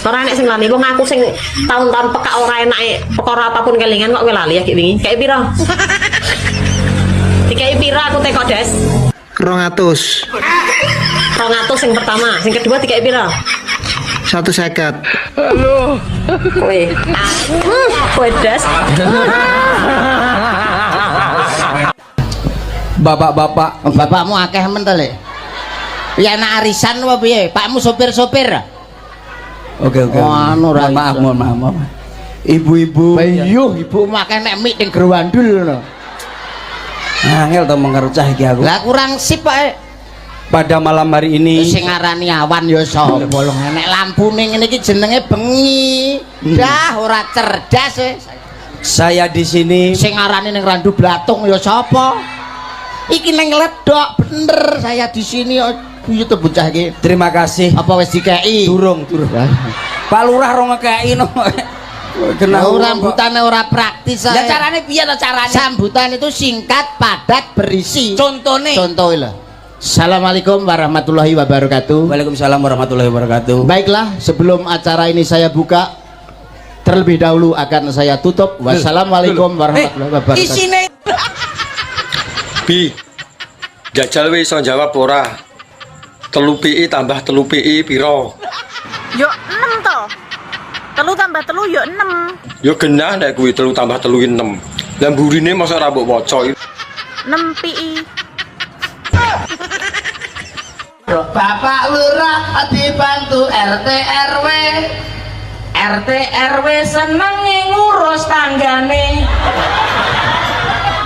Ora enek sing lali, wong aku sing tahun-tahun pekak ora enake perkara apapun kelingan kok kowe lali ya ki wingi. Kei pira? Dikei pira aku teko Des? 200. 200 sing pertama, sing kedua dikei pira? 150. Halo. Kowe. Kowe Des. Bapak-bapak, bapakmu akeh men to, Lek? Ya anak arisan apa piye? Pakmu sopir-sopir. Oke. Anu ra Maaf. Ibu-ibu. Iya, ibu makan nek mik ning Growandul ngono. Angel to mengercah iki aku. Lah kurang sip Pak. Pada malam hari ini Sing ngarani awan ya sapa? Nek lampune ngene iki jenenge bengi. Dah ora cerdas saya di sini. Sing ngarani ning Randu Blatung ya sapa? Iki neng ledok bener saya di sini buyut bocah iki. Terima kasih. Apa wis dikeki? Durung. Pak Lurah rong ngekeki no. Kena rambutane ora praktis ae. Ya carane piye to carane? Sambutan itu singkat, padat, berisi. Contone lho. Assalamualaikum warahmatullahi wabarakatuh. Waalaikumsalam warahmatullahi wabarakatuh. Baiklah, sebelum acara ini saya buka, terlebih dahulu akan saya tutup. Wassalamualaikum warahmatullahi wabarakatuh. Isine Bi. Jajal wis iso jawab ora? 3 PI tambah 3 PI piro? Yo 6 to. 3 tambah 3 yo 6. Yo genah nek kuwi 3 tambah 3 6. Lah mburine mosok ora mbok waca. 6 PI. Bapak Lurah dibantu RT RW. RT RW seneng ngurus tanggane.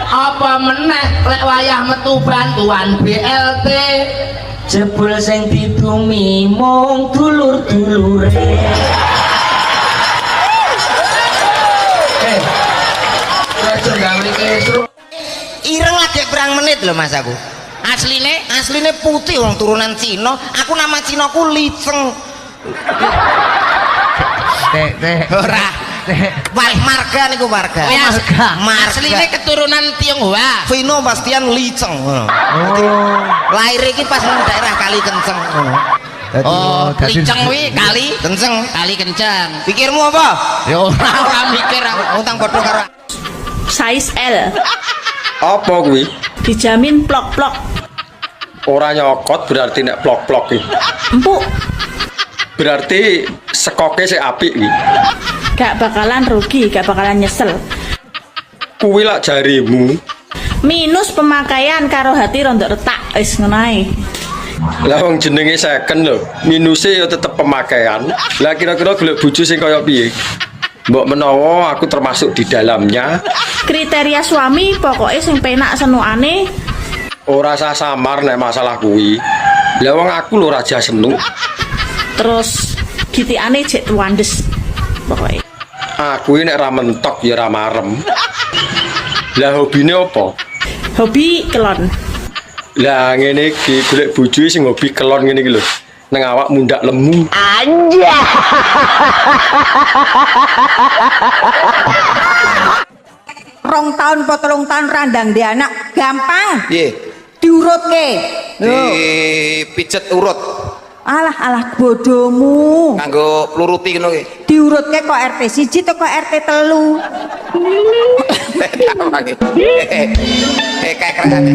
Apa meneh lek wayah metu bantuan BLT. Jebul sing ditumi mung dulur-dulure. Ireng lagi perang menit loh Mas aku. Asline putih wong turunan Cina. Aku nama Cinaku Liceng. Ora. Marga niku marga. Asline keturunan Tionghoa. Vino Bastian Liceng. Lahir iki pas nang daerah Kali Kenceng ngono. Oh, Liceng kuwi kali Kenceng. Kali kenceng. Pikirmu apa? Ya ora mikir aku. Utang padha karo Size L. Apa kuwi? Dijamin plok-plok. Ora nyokot berarti nek plok-plok iki. Empuk. Berarti sekoke sik apik iki. Gak bakalan rugi, gak bakalan nyesel. Kuwi lak jarimu. Minus pemakaian karo hati rondok retak wis ngono ae. Lah wong jenenge second lho, minuse ya tetep pemakaian. Lah kira-kira golek bojo sing kaya piye? Mbok menawa aku termasuk di dalamnya. Kriteria suami pokoknya sing penak senukane. Ora usah samar nek masalah kuwi. Lah wong aku lho raja senuk. Terus gitikane jek tuandes pokoknya. Aku ini nek ra mentok ya ra marem. Lah hobine apa? Hobi kelon. Lah ngene iki golek bojo sing hobi kelon ngene iki lho. Nang awak mundak lemu. Anja. Rong tahun po 3 tahun randang di anak gampang. Piye? Diurutke. Dipijet urut. Alah bodomu. Nganggo pluruti ngono ki. Diurutke kok RT 1 to kok RT 3. Kayak keren.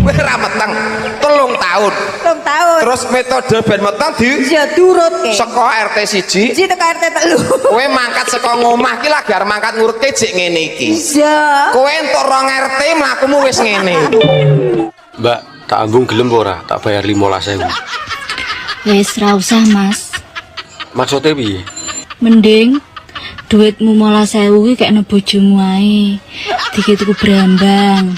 Wis ra meteng 3 tahun. 3 tahun. Terus metode ben meteng diurutke. Saka RT 1. 1 to kok RT 3. Kowe mangkat saka ngomah ki lagi arep mangkat ngurutke jek ngene iki. Iya. Kowe entuk 2 RT mlakumu wis ngene. Mbak, tak ambung gelem ora? Tak bayar 15.000. Wis ra usah, Mas. Maksudnya piye? Mending duitmu 15.000 ki kekno bojomu ae. Dikit tuku brambang.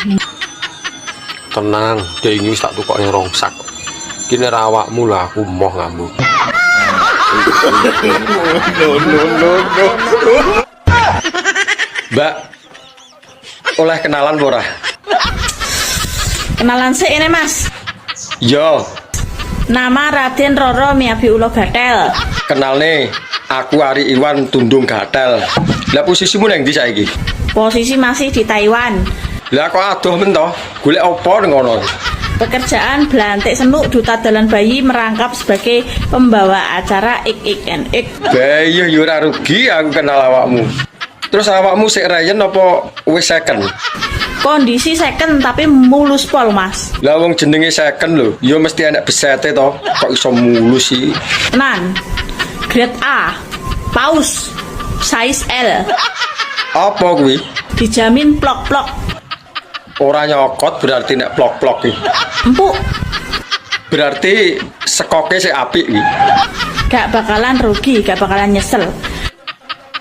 Tenang, dia ini wis tak tukok ning rongsak. Kini awakmu lah aku moh ngambung. No. Mbak, oleh kenalan ora? Kenalan sih ini Mas. Yo. Nama Raden Roro Miyabi Ulo Gatel. Kenal nih, aku Ari Iwan Tundung Gatel. Lah posisimu nang ndi saiki? Posisi masih di Taiwan. Lah kok adoh men to? Golek apa ngono? Pekerjaan belantik senuk duta dalan bayi merangkap sebagai pembawa acara ik. Bayi yo ora rugi aku kenal awakmu. Terus awakmu sik rayen apa wis second? Kondisi second tapi mulus pol, Mas. Lah wong jenenge second lho, ya mesti enak besete to. Kok iso mulus sih? Tenan. Grade A. Paus. Size L. Apa kuwi? Dijamin plok-plok. Ora nyokot berarti nek plok-plok iki. Empuk. Berarti sekoke sik apik iki. Gak bakalan rugi, gak bakalan nyesel.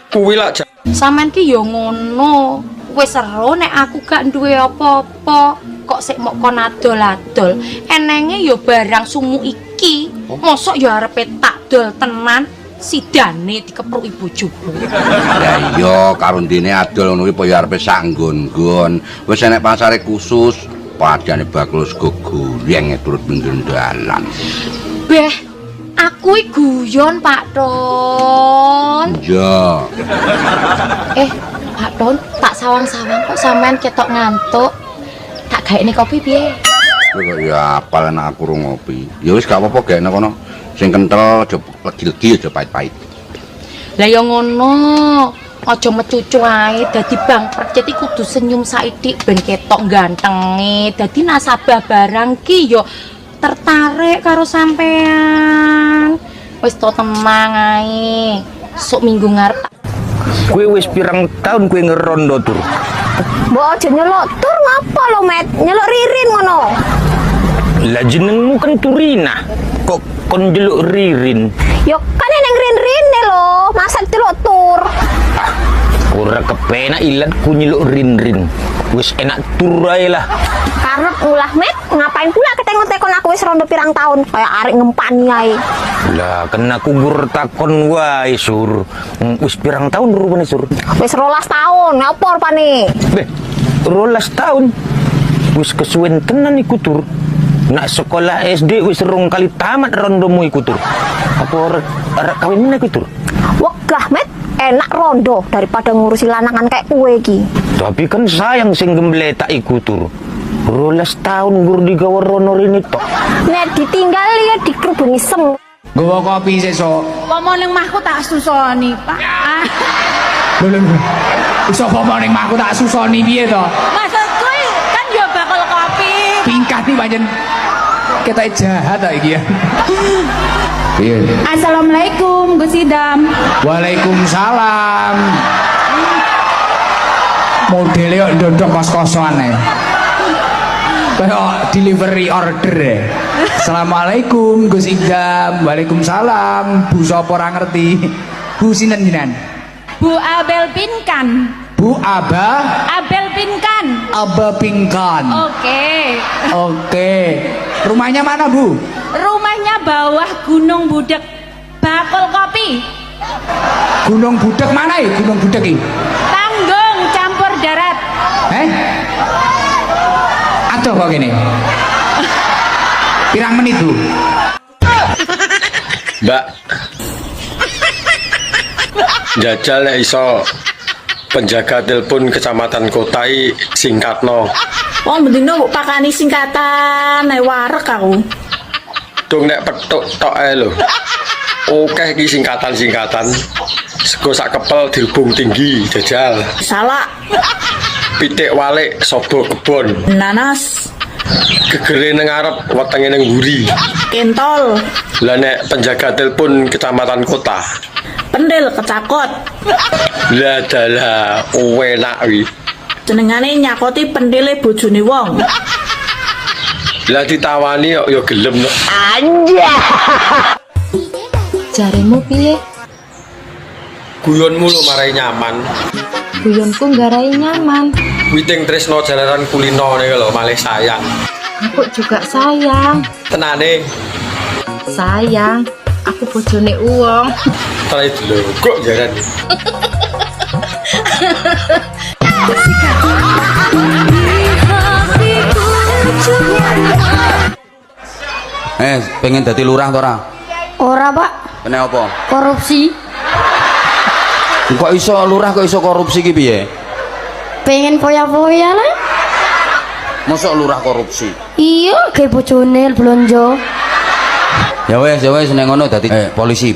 Kuwi lak Sampeyan ki yo ngono. Wis seru nek aku gak duwe apa-apa. Kok sik mok kon adol-adol. Enenge yo barang sumu iki. Mosok yo arepe tak dol tenan. Sidane dikepruki bojoku. Lah iya karo ndene adol ngono kuwi ya arepe sak nggon-nggon. Wis enek pasare khusus, padane bakul sego goreng turut pinggir dalan. Beh, aku iki guyon, Pak Don. Iya. Pak Don, tak sawang-sawang kok sampean ketok ngantuk. Tak gaekne kopi piye? Kok ya apal nek aku rung ngopi. Ya wis gak apa-apa gaekne kono. Sing kental aja legi-legi aja pahit-pahit. Lah ya ngono. Aja mecucu ae dadi Bang Percet iki kudu senyum saithik ben ketok gantenge. Dadi nasabah barang ki yo tertarik karo sampean. Wis to tenang ae. Sok minggu ngarep. Kue wis pirang tahun kue ngerondo tur. Mbok aja nyelok tur ngapa lo, Met? Nyelok ririn ngono. Lah jenengmu kan Turina. Kok kon jeluk ririn? Yo kan neng rin-rine lo, masa delok tur. Ora kepenak ilat ku nyeluk rin-rin. Wis enak tur ae lah. Karep ulah, Met. Ngapain pula ketengok-tekon aku wis rondo pirang tahun kayak arek ngempani ae. Lah kena kubur takon wae sur. Wis pirang tahun rupane sur? Wis 12 tahun, ngapa rupane? Beh, 12 tahun. Wis kesuwen tenan iku tur. Nak sekolah SD wis 2 kali tamat rondomu iku tur. Apa arek kawin meneh iku tur? Wegah, Met. Enak rondo daripada ngurusi lanangan kayak kue iki. Tapi kan sayang sing gembletak iku tur. 12 tahun gur digawe rono rene tok. Nek ditinggal ya dikerubungi sem. Gowo kopi sesuk. Pomo ning mahku tak susoni, Pak. Lho. Iso pomo ning mahku tak susoni piye to? Maksudku kan yo bakal kopi. Pingkat nih pancen ketoke jahat ta iki ya. Iya. Assalamualaikum Gus Idam. Waalaikumsalam. Modele kok ndodok kos-kosan ae. Kayak delivery order ya. Assalamualaikum Gus Idam. Waalaikumsalam. Bu sapa ora ngerti? Bu sinten jenengan? Bu Abel Pinkan. Bu Abel Pinkan. Aba Pinkan. Oke. Rumahnya mana, Bu? Rumahnya bawah Gunung Budek, bakul kopi. Gunung Budek mana ya? Gunung Budek ini? Tanggung campur darat. Aduh kok gini. Pirang menit, Bu? Mbak, jajal nek iso penjaga telepon kecamatan Kotai singkatno. Wong bendino mbok pakani singkatan nek warek aku. Dong nek petuk tok ae lho. Oke iki singkatan-singkatan. Sego sak kepel dihubung tinggi jajal. Salah. Pitik walik sobo kebon. Nanas. Gegere ning ngarep wetenge ning mburi. Kentol. Lah nek penjaga telepon kecamatan kota. Pendel kecakot. Lah dalah enak wi. Jenengane nyakoti pendele bojone wong. Lah ditawani kok ya gelem no. Anjay. Jaremu piye? Guyonmu lho marai nyaman. Guyonku nggarai nyaman. Witing tresno jalaran kulino nih lho malih sayang. Aku juga sayang. Tenane. Sayang, aku bojone uwong. Trai dulu kok jaran. Pengen dadi lurah to ora? Ora, Pak. Kene apa? Korupsi. Kok iso lurah kok iso korupsi ki piye? Pengen foya-foya lah. Mosok lurah korupsi? Iya, kayak bojone blonjo. Ya wes nek ngono dadi polisi.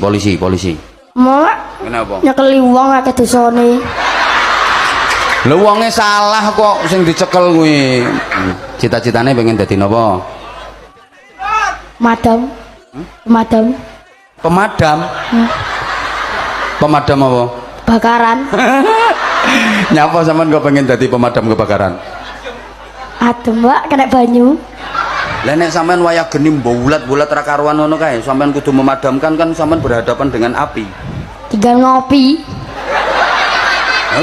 Mau Kenapa? nyekeli wong akeh dosane. Lho wonge salah kok sing dicekel kuwi. Cita-citane pengen dadi napa? Madam. Pemadam. Pemadam apa? Bakaran. Nyapa sampean kok pengen dadi pemadam kebakaran? Aduh, Mbak, kena banyu. Lah nek sampean wayah geni bulat-bulat ra karuan ngono kae, sampean kudu memadamkan kan sampean berhadapan dengan api. Tinggal ngopi.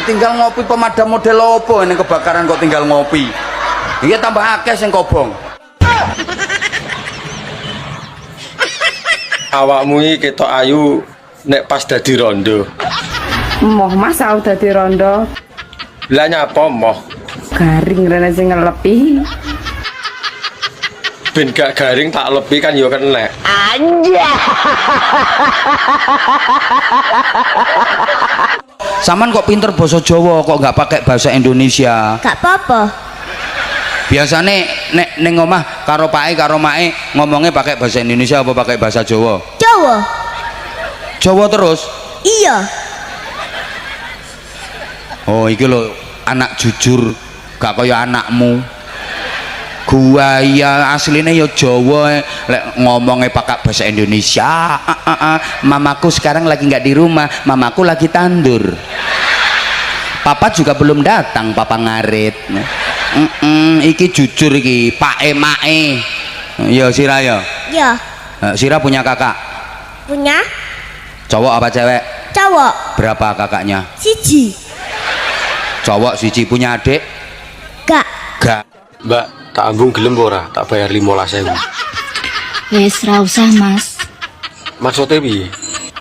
Tinggal ngopi pemadam model opo ning kebakaran kok tinggal ngopi. Iya tambah akeh sing kobong. Awakmu iki ketok ayu nek pas dadi rondo. Moh Mas tau dadi rondo. Lah nyapa moh? Garing rene sing ngelepi. Ben gak garing tak lebih kan ya kena. Anjay. Saman kok pinter basa Jawa kok nggak pakai bahasa Indonesia? Gak apa-apa. Biasane nek ning omah karo pake karo make ngomongnya pakai bahasa Indonesia apa pakai bahasa Jawa? Jawa. Jawa terus? Iya. Oh iki lho anak jujur gak kaya anakmu. Gua ya aslinya ya Jawa lek ngomongnya pakai bahasa Indonesia. Mamaku sekarang lagi nggak di rumah, mamaku lagi tandur. Papa juga belum datang, papa ngarit. Iki jujur iki, Pak Mae. Ya Sira ya. Ya. Sira punya kakak? Punya? Cowok apa cewek? Cowok. Berapa kakaknya? Siji. Cowok siji. Punya adik? Gak. Gak. Mbak, tak ambung gelem ora? Tak bayar 15.000. Wes ra usah, Mas. Maksudnya piye?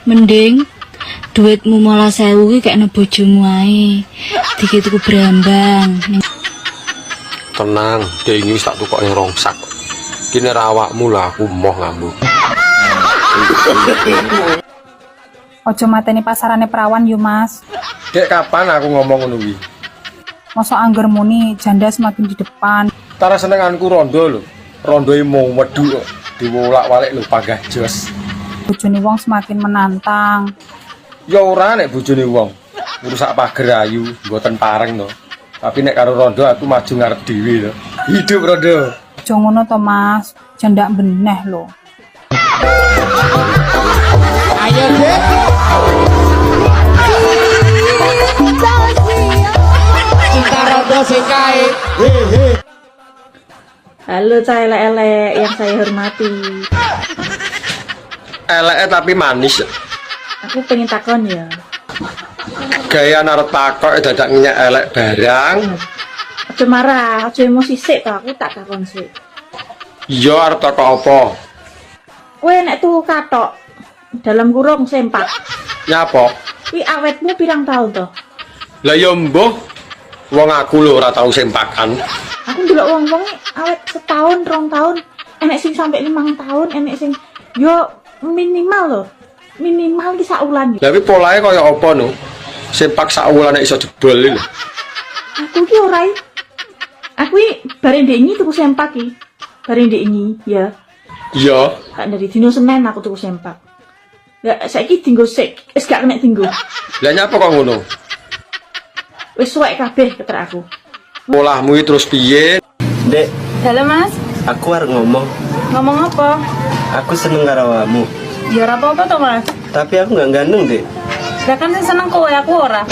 Mending duitmu 15.000 ki kekne bojomu ae. Dikit tuku brambang. Tenang, dia ini wis tak tukok yang rongsak. Kini rawakmu lah, aku moh ngambung. Ojo mateni pasarane perawan yo, Mas. Dek kapan aku ngomong ngono kuwi? Masa angger muni janda semakin di depan. Tara senenganku rondo lho. Rondoe mau wedhu kok diwolak-walik lho panggah jos. Bojone wong semakin menantang. Ya ora nek bojone wong. Ngrusak pager ayu, mboten pareng to. Tapi nek karo rondo aku maju ngarep dhewe to. Hidup rondo. Aja ngono to, Mas. Janda beneh lho. Ayo, Dik. Cinta rondo sing kae. Halo cah elek-elek yang saya hormati. Eleke tapi manis. Aku pengen takon ya. Gaya arep takok dadak nyak elek barang. Aja marah, aja emosi sik to, aku tak takon sik. Iya arep takok apa? Kowe nek tuku katok dalam kurung sempak. Nyapa? Kuwi awetmu pirang tahun to? Lah ya mbuh. Wong aku lho ora tau sempakan. Aku ndelok wong-wong awet setahun, 2 tahun, enek sing sampai 5 tahun, enek sing yo minimal lho. Minimal ki sak wulan. Lah kuwi polahe kaya apa no? Sempak sak wulan nek iso jebol lho. Aku ki ora. Aku ki bare ndek ini tuku sempak ki. Bare ndek ini, ya. Iya. Kak dari dino Senin aku tuku sempak. Lah saiki dinggo sik, wis gak kena dinggo. Lah nyapa kok ngono? Wis suwek kabeh keter aku. Polahmu iki terus piye? Dek, Halo Mas, aku arep ngomong. ngomong apa? Aku seneng karo awakmu. Ya ora apa-apa to Mas. Tapi aku nggak ganteng, Dek. Lah kan sing seneng kowe, aku ora.